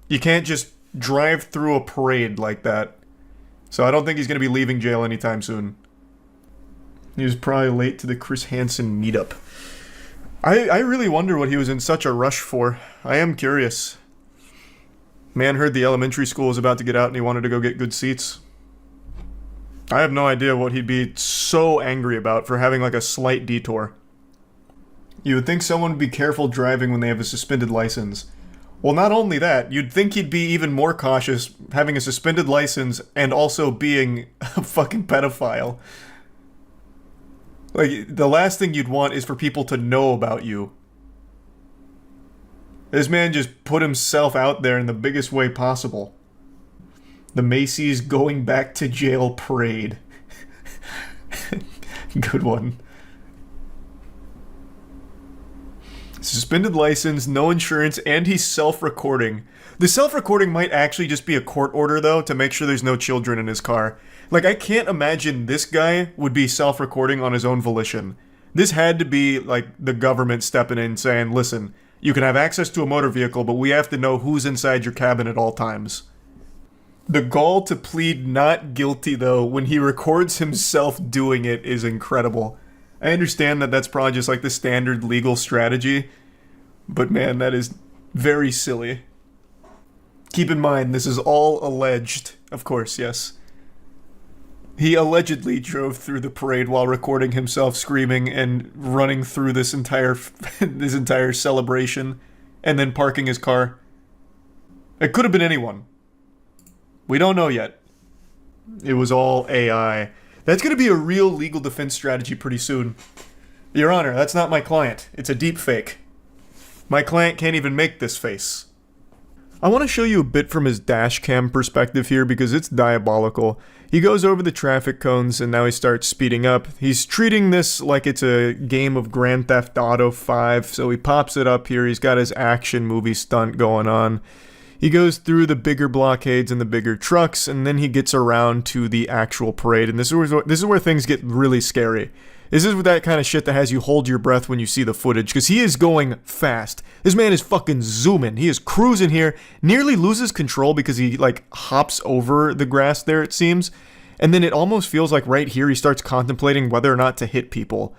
[SPEAKER 1] You can't just drive through a parade like that. So I don't think he's going to be leaving jail anytime soon. He was probably late to the Chris Hansen meetup. I really wonder what he was in such a rush for. I am curious. Man heard the elementary school was about to get out and he wanted to go get good seats. I have no idea what he'd be so angry about for having like a slight detour. You would think someone would be careful driving when they have a suspended license. Well, not only that, you'd think he'd be even more cautious having a suspended license and also being a fucking pedophile. Like, the last thing you'd want is for people to know about you. This man just put himself out there in the biggest way possible. The Macy's going back to jail parade. Good one. Suspended license, no insurance, and he's self-recording. The self-recording might actually just be a court order, though, to make sure there's no children in his car. Like, I can't imagine this guy would be self-recording on his own volition. This had to be, like, the government stepping in saying, listen, you can have access to a motor vehicle, but we have to know who's inside your cabin at all times. The gall to plead not guilty, though, when he records himself doing it is incredible. I understand that that's probably just, like, the standard legal strategy, but man, that is very silly. Keep in mind, this is all alleged. Of course, yes. He allegedly drove through the parade while recording himself screaming and running through this entire celebration and then parking his car. It could have been anyone. We don't know yet. It was all AI. That's going to be a real legal defense strategy pretty soon. Your Honor, that's not my client. It's a deep fake. My client can't even make this face. I want to show you a bit from his dash cam perspective here because it's diabolical. He goes over the traffic cones and now he starts speeding up. He's treating this like it's a game of Grand Theft Auto 5, so he pops it up here. He's got his action movie stunt going on. He goes through the bigger blockades and the bigger trucks, and then he gets around to the actual parade, and this is where things get really scary. This is that kind of shit that has you hold your breath when you see the footage, because he is going fast. This man is fucking zooming. He is cruising here, nearly loses control because he, like, hops over the grass there, it seems, and then it almost feels like right here he starts contemplating whether or not to hit people.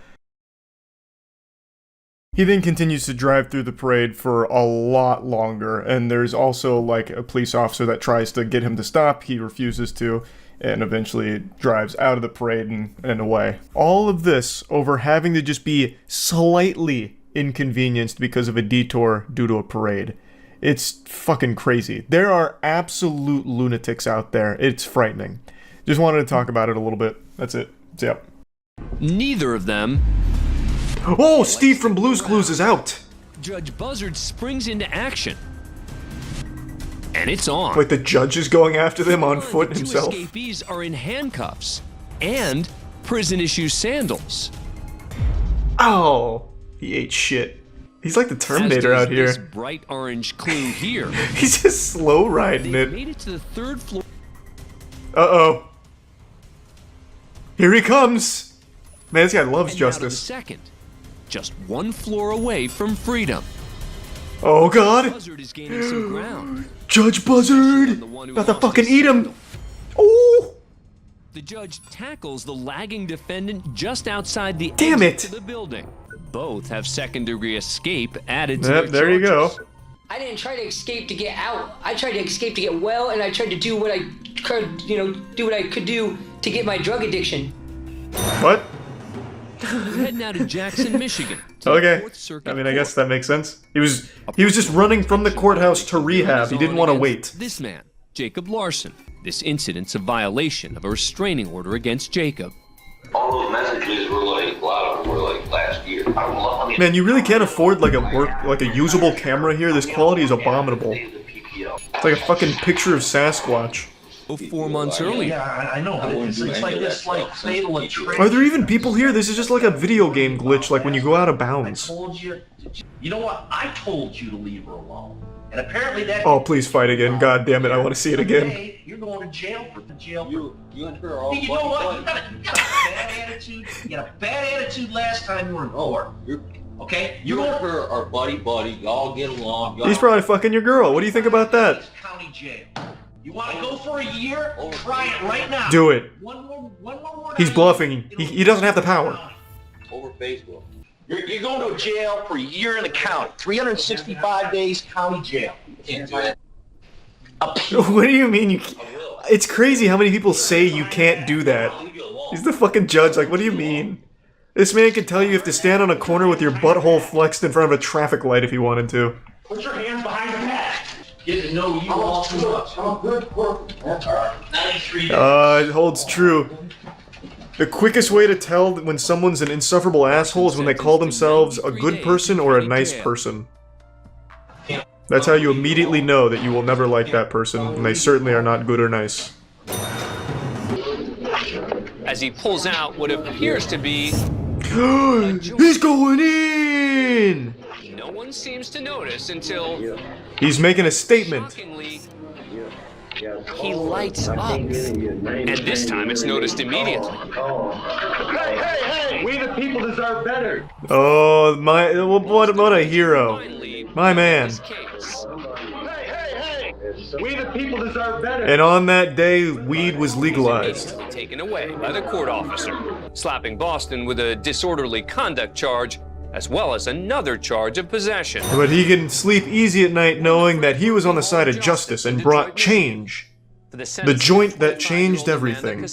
[SPEAKER 1] He then continues to drive through the parade for a lot longer, and there's also like a police officer that tries to get him to stop. He refuses to, and eventually drives out of the parade and away. All of this over having to just be slightly inconvenienced because of a detour due to a parade. It's fucking crazy. There are absolute lunatics out there. It's frightening. Just wanted to talk about it a little bit. That's it. Yep.
[SPEAKER 14] Neither of them.
[SPEAKER 1] Oh, Steve from Blue's Clues is out.
[SPEAKER 14] Judge Buzzard springs into action. And it's on.
[SPEAKER 1] Like the judge is going after them on foot
[SPEAKER 14] The
[SPEAKER 1] himself.
[SPEAKER 14] two escapees are in handcuffs and prison-issue sandals.
[SPEAKER 1] Oh, he ate shit. He's like the Terminator
[SPEAKER 14] As
[SPEAKER 1] out
[SPEAKER 14] does
[SPEAKER 1] here.
[SPEAKER 14] This bright orange clue here.
[SPEAKER 1] He's just slow riding
[SPEAKER 14] They
[SPEAKER 1] it.
[SPEAKER 14] made it to the third floor.
[SPEAKER 1] Uh-oh. Here he comes. Man, this guy loves
[SPEAKER 14] and out of the
[SPEAKER 1] justice.
[SPEAKER 14] second, just one floor away from freedom.
[SPEAKER 1] Oh god.
[SPEAKER 14] Buzzard is gaining some ground.
[SPEAKER 1] Judge Buzzard! About to fucking eat him! Oh!
[SPEAKER 14] The judge tackles the lagging defendant just outside the
[SPEAKER 1] Damn
[SPEAKER 14] exit
[SPEAKER 1] it.
[SPEAKER 14] to the building. Both have second-degree escape added to
[SPEAKER 1] Yep,
[SPEAKER 14] their
[SPEAKER 1] there you go.
[SPEAKER 14] charges.
[SPEAKER 15] I didn't try to escape to get out. I tried to escape to get well, and I tried to do what I could, do what I could do to get my drug addiction.
[SPEAKER 1] What?
[SPEAKER 14] We're heading out of Jackson, Michigan. to the
[SPEAKER 1] Okay.
[SPEAKER 14] Fourth Circuit
[SPEAKER 1] I mean, I
[SPEAKER 14] Court.
[SPEAKER 1] guess that makes sense. He was just running from the courthouse to rehab. He didn't want to wait.
[SPEAKER 14] This man, Jacob Larson. This incident's a violation of a restraining order against Jacob.
[SPEAKER 21] All those messages were like, a lot of them were like last year.
[SPEAKER 1] Man, you really can't afford like a usable camera here. This quality is abominable. It's like a fucking picture of Sasquatch.
[SPEAKER 14] 4 months earlier.
[SPEAKER 21] Yeah, I know. It's like this, like fatal attraction.
[SPEAKER 1] Are there even people here? This is just like a video game glitch, like when you go out of bounds.
[SPEAKER 21] Told you. You know what? I told you to leave her alone, and apparently that.
[SPEAKER 1] Oh, please fight again. God damn it, I want to see it again.
[SPEAKER 21] Today, you're going to jail for the jail. You and her are. You know what? You got a bad attitude. You had a bad attitude last time you were in court. Okay? You and her are buddy. Y'all get along.
[SPEAKER 1] He's probably fucking your girl. What do you think about that?
[SPEAKER 21] County jail. You want to go for a year? Try it right now.
[SPEAKER 1] Do it.
[SPEAKER 21] One more
[SPEAKER 1] He's bluffing. He doesn't have the power.
[SPEAKER 21] Over Facebook. You're going to jail for a year in the county. 365 days county jail. Can't do it.
[SPEAKER 1] What do you mean? It's crazy how many people say you can't do that. He's the fucking judge. Like, what do you mean? This man can tell you have to stand on a corner with your butthole flexed in front of a traffic light if you wanted to.
[SPEAKER 21] Put your hands behind your back. Get to know you all too much. I'm good for 93 days.
[SPEAKER 1] It holds true. The quickest way to tell when someone's an insufferable asshole is when they call themselves a good person or a nice person. That's how you immediately know that you will never like that person, and they certainly are not good or nice.
[SPEAKER 14] As he pulls out what appears to be...
[SPEAKER 1] He's going in!
[SPEAKER 14] No one seems to notice until...
[SPEAKER 1] He's making a statement.
[SPEAKER 14] Shockingly, he lights up. And this time it's noticed immediately.
[SPEAKER 21] Hey! We the people deserve better.
[SPEAKER 1] Oh, what a hero. My man.
[SPEAKER 21] We the people deserve better.
[SPEAKER 1] And on that day, weed was legalized.
[SPEAKER 14] Taken away by the court officer, slapping Boston with a disorderly conduct charge, as well as another charge of possession.
[SPEAKER 1] But he can sleep easy at night knowing that he was on the side of justice and brought change. The joint that changed everything.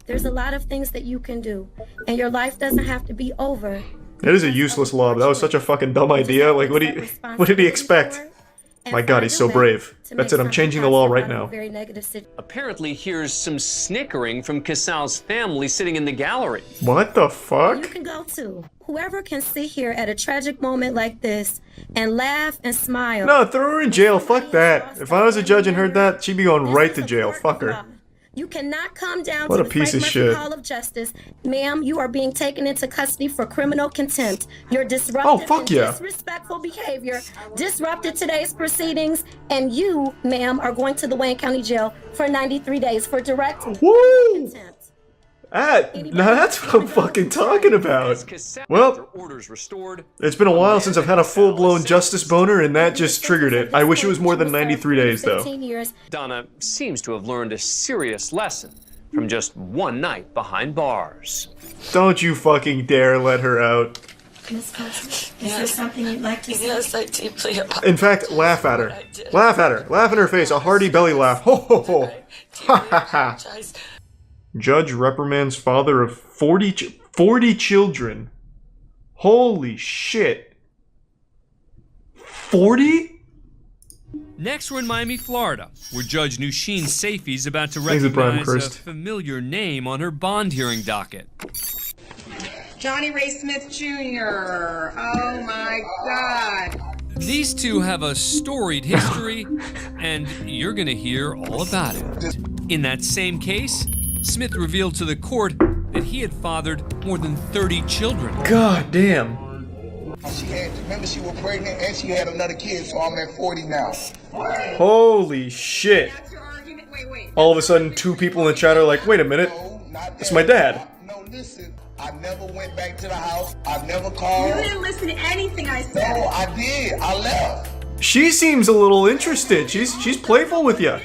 [SPEAKER 16] There's a lot of things that you can do, and your life doesn't have to be over.
[SPEAKER 1] That is a useless law, but that was such a fucking dumb idea. Like, what did he expect? My god, he's so brave. That's it, I'm changing the law right now.
[SPEAKER 14] Apparently, here's some snickering from Casal's family sitting in the gallery.
[SPEAKER 1] What the fuck?
[SPEAKER 16] You can go too. Whoever can sit here at a tragic moment like this and laugh and smile.
[SPEAKER 1] No, throw her in jail. Fuck that. If I was a judge and heard that, she'd be going right to jail. Fuck her.
[SPEAKER 16] You cannot come down
[SPEAKER 1] What
[SPEAKER 16] to
[SPEAKER 1] a
[SPEAKER 16] the
[SPEAKER 1] piece
[SPEAKER 16] Frank
[SPEAKER 1] of
[SPEAKER 16] Murphy
[SPEAKER 1] shit.
[SPEAKER 16] Hall of Justice. Ma'am, you are being taken into custody for criminal contempt. Your disruptive and disrespectful behavior disrupted today's proceedings, and you, ma'am, are going to the Wayne County Jail for 93 days for direct contempt.
[SPEAKER 1] Now that's what I'm fucking talking about. Well, it's been a while since I've had a full-blown justice boner, and that just triggered it. I wish it was more than 93 days, though.
[SPEAKER 14] Donna seems to have learned a serious lesson from just one night behind bars.
[SPEAKER 1] Don't you fucking dare let her out.
[SPEAKER 16] Miss Posner, is there something you'd like to say?
[SPEAKER 2] Yes, I deeply apologize.
[SPEAKER 1] In fact, laugh at her. Laugh at her. Laugh in her face. A hearty belly laugh. Ho ho ho. Ha ha ha. Judge reprimands father of 40 children. Holy shit. 40?
[SPEAKER 9] Next, we're in Miami, Florida, where Judge Nushin Safey's about to
[SPEAKER 1] Thanks, Brian
[SPEAKER 9] recognize a
[SPEAKER 1] Christ.
[SPEAKER 9] familiar name on her bond hearing docket.
[SPEAKER 6] Johnny Ray Smith Jr. Oh my God.
[SPEAKER 9] These two have a storied history, and you're gonna hear all about it. In that same case, Smith revealed to the court that he had fathered more than 30 children.
[SPEAKER 1] God damn.
[SPEAKER 13] Remember, she was pregnant and she had another kid, so I'm at 40 now.
[SPEAKER 1] Holy shit. All of a sudden, two people in the chat are like, wait a minute, it's my dad.
[SPEAKER 13] No, listen, I never went back to the house. I never called.
[SPEAKER 6] You didn't listen to anything I said.
[SPEAKER 13] No, I did. I left.
[SPEAKER 1] She seems a little interested. She's playful with you.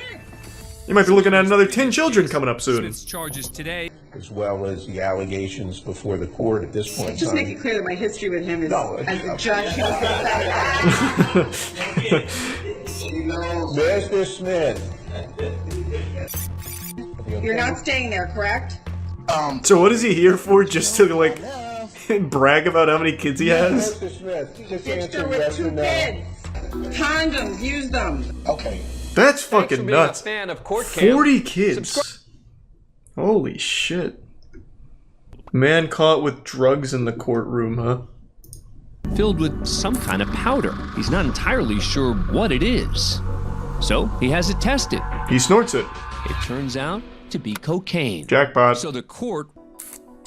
[SPEAKER 1] You might be looking at another 10 children coming up soon.
[SPEAKER 9] Smith's charges today,
[SPEAKER 19] as well as the allegations before the court at this point in
[SPEAKER 6] Just
[SPEAKER 19] time.
[SPEAKER 6] make it clear that my history with him is as a judge.
[SPEAKER 19] Mr. Smith.
[SPEAKER 6] You're not staying there, correct?
[SPEAKER 1] So what is he here for? Just to like brag about how many kids he has?
[SPEAKER 19] Mr. Smith, just
[SPEAKER 6] Bitched
[SPEAKER 19] answer
[SPEAKER 6] her with
[SPEAKER 19] yes
[SPEAKER 6] 2
[SPEAKER 19] or no.
[SPEAKER 6] kids. Condoms, use them.
[SPEAKER 13] Okay.
[SPEAKER 1] That's fucking
[SPEAKER 14] being a
[SPEAKER 1] nuts.
[SPEAKER 14] fan of Court Cam.
[SPEAKER 1] 40 kids. Holy shit. Man caught with drugs in the courtroom, huh?
[SPEAKER 9] filled with some kind of powder. He's not entirely sure what it is. So he has it tested.
[SPEAKER 1] He snorts it.
[SPEAKER 9] It turns out to be cocaine.
[SPEAKER 1] Jackpot.
[SPEAKER 9] So the court...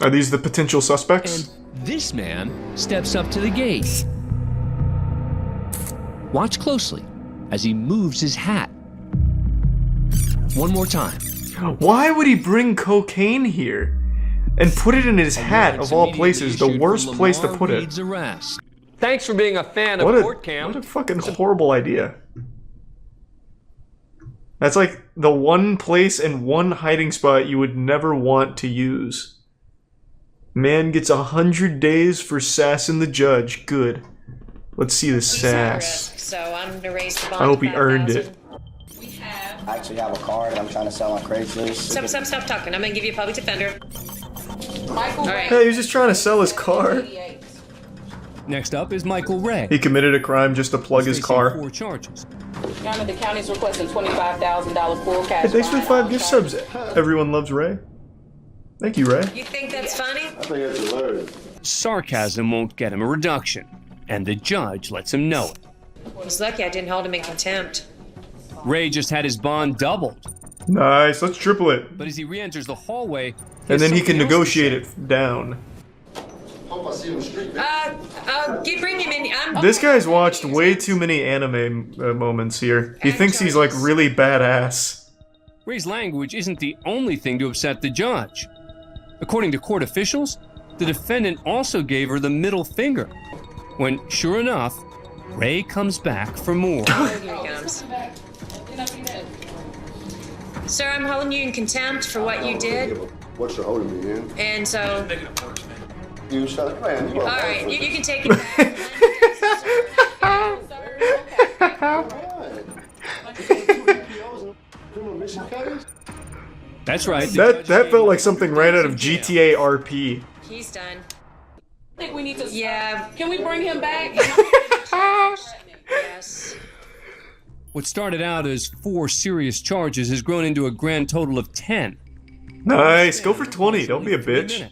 [SPEAKER 1] Are these the potential suspects?
[SPEAKER 9] And this man steps up to the gate. Watch closely as he moves his hat. One more time.
[SPEAKER 1] Why would he bring cocaine here? And put it in his hat, of all places, the worst place to put it.
[SPEAKER 9] Arrest.
[SPEAKER 14] Thanks for being a fan of Court Cam.
[SPEAKER 1] What a fucking horrible idea. That's like the one place and one hiding spot you would never want to use. Man gets 100 days for sassing the judge. Good. Let's see the sass.
[SPEAKER 24] So I'm gonna raise the bond.
[SPEAKER 1] I hope he earned it.
[SPEAKER 25] I actually have a car that I'm trying to sell on Craigslist.
[SPEAKER 24] Stop talking. I'm gonna give you a public defender. Michael Ray.
[SPEAKER 1] Hey, he was just trying to sell his car.
[SPEAKER 9] Next up is Michael Ray.
[SPEAKER 1] He committed a crime just to plug his car.
[SPEAKER 9] 4 charges.
[SPEAKER 6] Your Honor, the county's requesting $25,000 full cash.
[SPEAKER 1] Hey, thanks for the 5 gift subs. Everyone loves Ray. Thank you, Ray.
[SPEAKER 24] You think that's funny?
[SPEAKER 25] I think it's hilarious.
[SPEAKER 9] Sarcasm won't get him a reduction, and the judge lets him know it.
[SPEAKER 24] He's lucky I didn't hold him in contempt.
[SPEAKER 9] Ray just had his bond doubled.
[SPEAKER 1] Nice, let's triple it.
[SPEAKER 9] But as he re-enters the hallway,
[SPEAKER 1] And then he can negotiate it down.
[SPEAKER 24] Bring him in.
[SPEAKER 1] This guy's watched way too many anime moments here. He thinks he's like really badass.
[SPEAKER 9] Ray's language isn't the only thing to upset the judge. According to court officials, the defendant also gave her the middle finger. When, sure enough, Ray comes back for more.
[SPEAKER 24] Here he comes. Sir, I'm holding you in contempt for what you did.
[SPEAKER 25] What you're holding me in?
[SPEAKER 24] And so...
[SPEAKER 25] You shut up, man.
[SPEAKER 24] All right, you can take it back.
[SPEAKER 9] That's right.
[SPEAKER 1] That felt like something right out of GTA RP.
[SPEAKER 24] He's done.
[SPEAKER 6] I think we need to.
[SPEAKER 24] Yeah.
[SPEAKER 6] Can we bring him back?
[SPEAKER 24] Yes.
[SPEAKER 9] What started out as 4 serious charges has grown into a grand total of 10.
[SPEAKER 1] Nice, go for 20, don't be a bitch.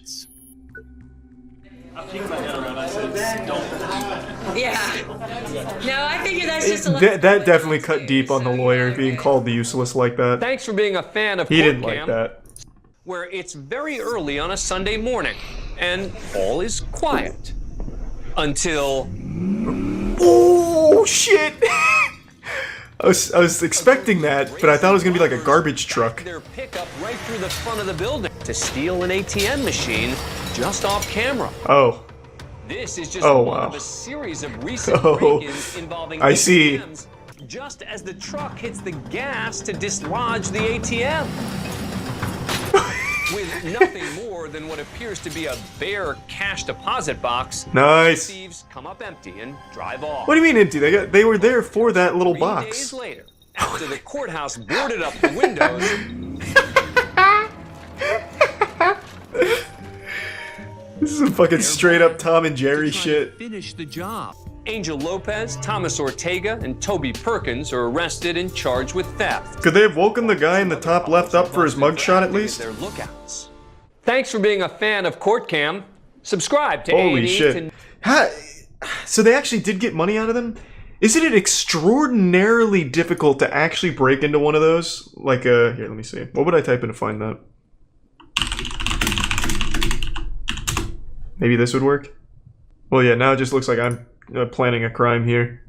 [SPEAKER 24] Yeah. No, I figure that's just a
[SPEAKER 1] That definitely cut deep on the lawyer being called useless like that.
[SPEAKER 14] Thanks for being a fan of
[SPEAKER 1] He
[SPEAKER 14] Court
[SPEAKER 1] didn't
[SPEAKER 14] Cam,
[SPEAKER 1] like that.
[SPEAKER 14] where it's very early on a Sunday morning, and all is quiet. Until...
[SPEAKER 1] Oh, shit! I was expecting that, but I thought it was gonna be like a garbage truck.
[SPEAKER 14] Their pickup right through the front of the building to steal an ATM machine just off camera.
[SPEAKER 1] Oh.
[SPEAKER 14] This is just
[SPEAKER 1] Oh,
[SPEAKER 14] one
[SPEAKER 1] wow.
[SPEAKER 14] of a series of recent
[SPEAKER 1] Oh,
[SPEAKER 14] break-ins involving
[SPEAKER 1] I see.
[SPEAKER 14] ATMs, just as the truck hits the gas to dislodge the ATM. With nothing more than what appears to be a bare cash deposit box,
[SPEAKER 1] Nice.
[SPEAKER 14] thieves come up empty and drive off.
[SPEAKER 1] What do you mean empty? They were there for that little
[SPEAKER 14] 3
[SPEAKER 1] box.
[SPEAKER 14] days later, after the courthouse boarded up the windows,
[SPEAKER 1] This is some fucking straight up Tom and Jerry shit.
[SPEAKER 14] finish the job. Angel Lopez, Thomas Ortega, and Toby Perkins are arrested and charged with theft.
[SPEAKER 1] Could they have woken the guy in the top left up for his mugshot at least?
[SPEAKER 14] Their lookouts. Thanks for being a fan of Court Cam. Subscribe to
[SPEAKER 1] Holy
[SPEAKER 14] A&E
[SPEAKER 1] shit.
[SPEAKER 14] to
[SPEAKER 1] So they actually did get money out of them? Isn't it extraordinarily difficult to actually break into one of those? Like, here, let me see. What would I type in to find that? Maybe this would work? Well, yeah, now it just looks like I'm planning a crime here.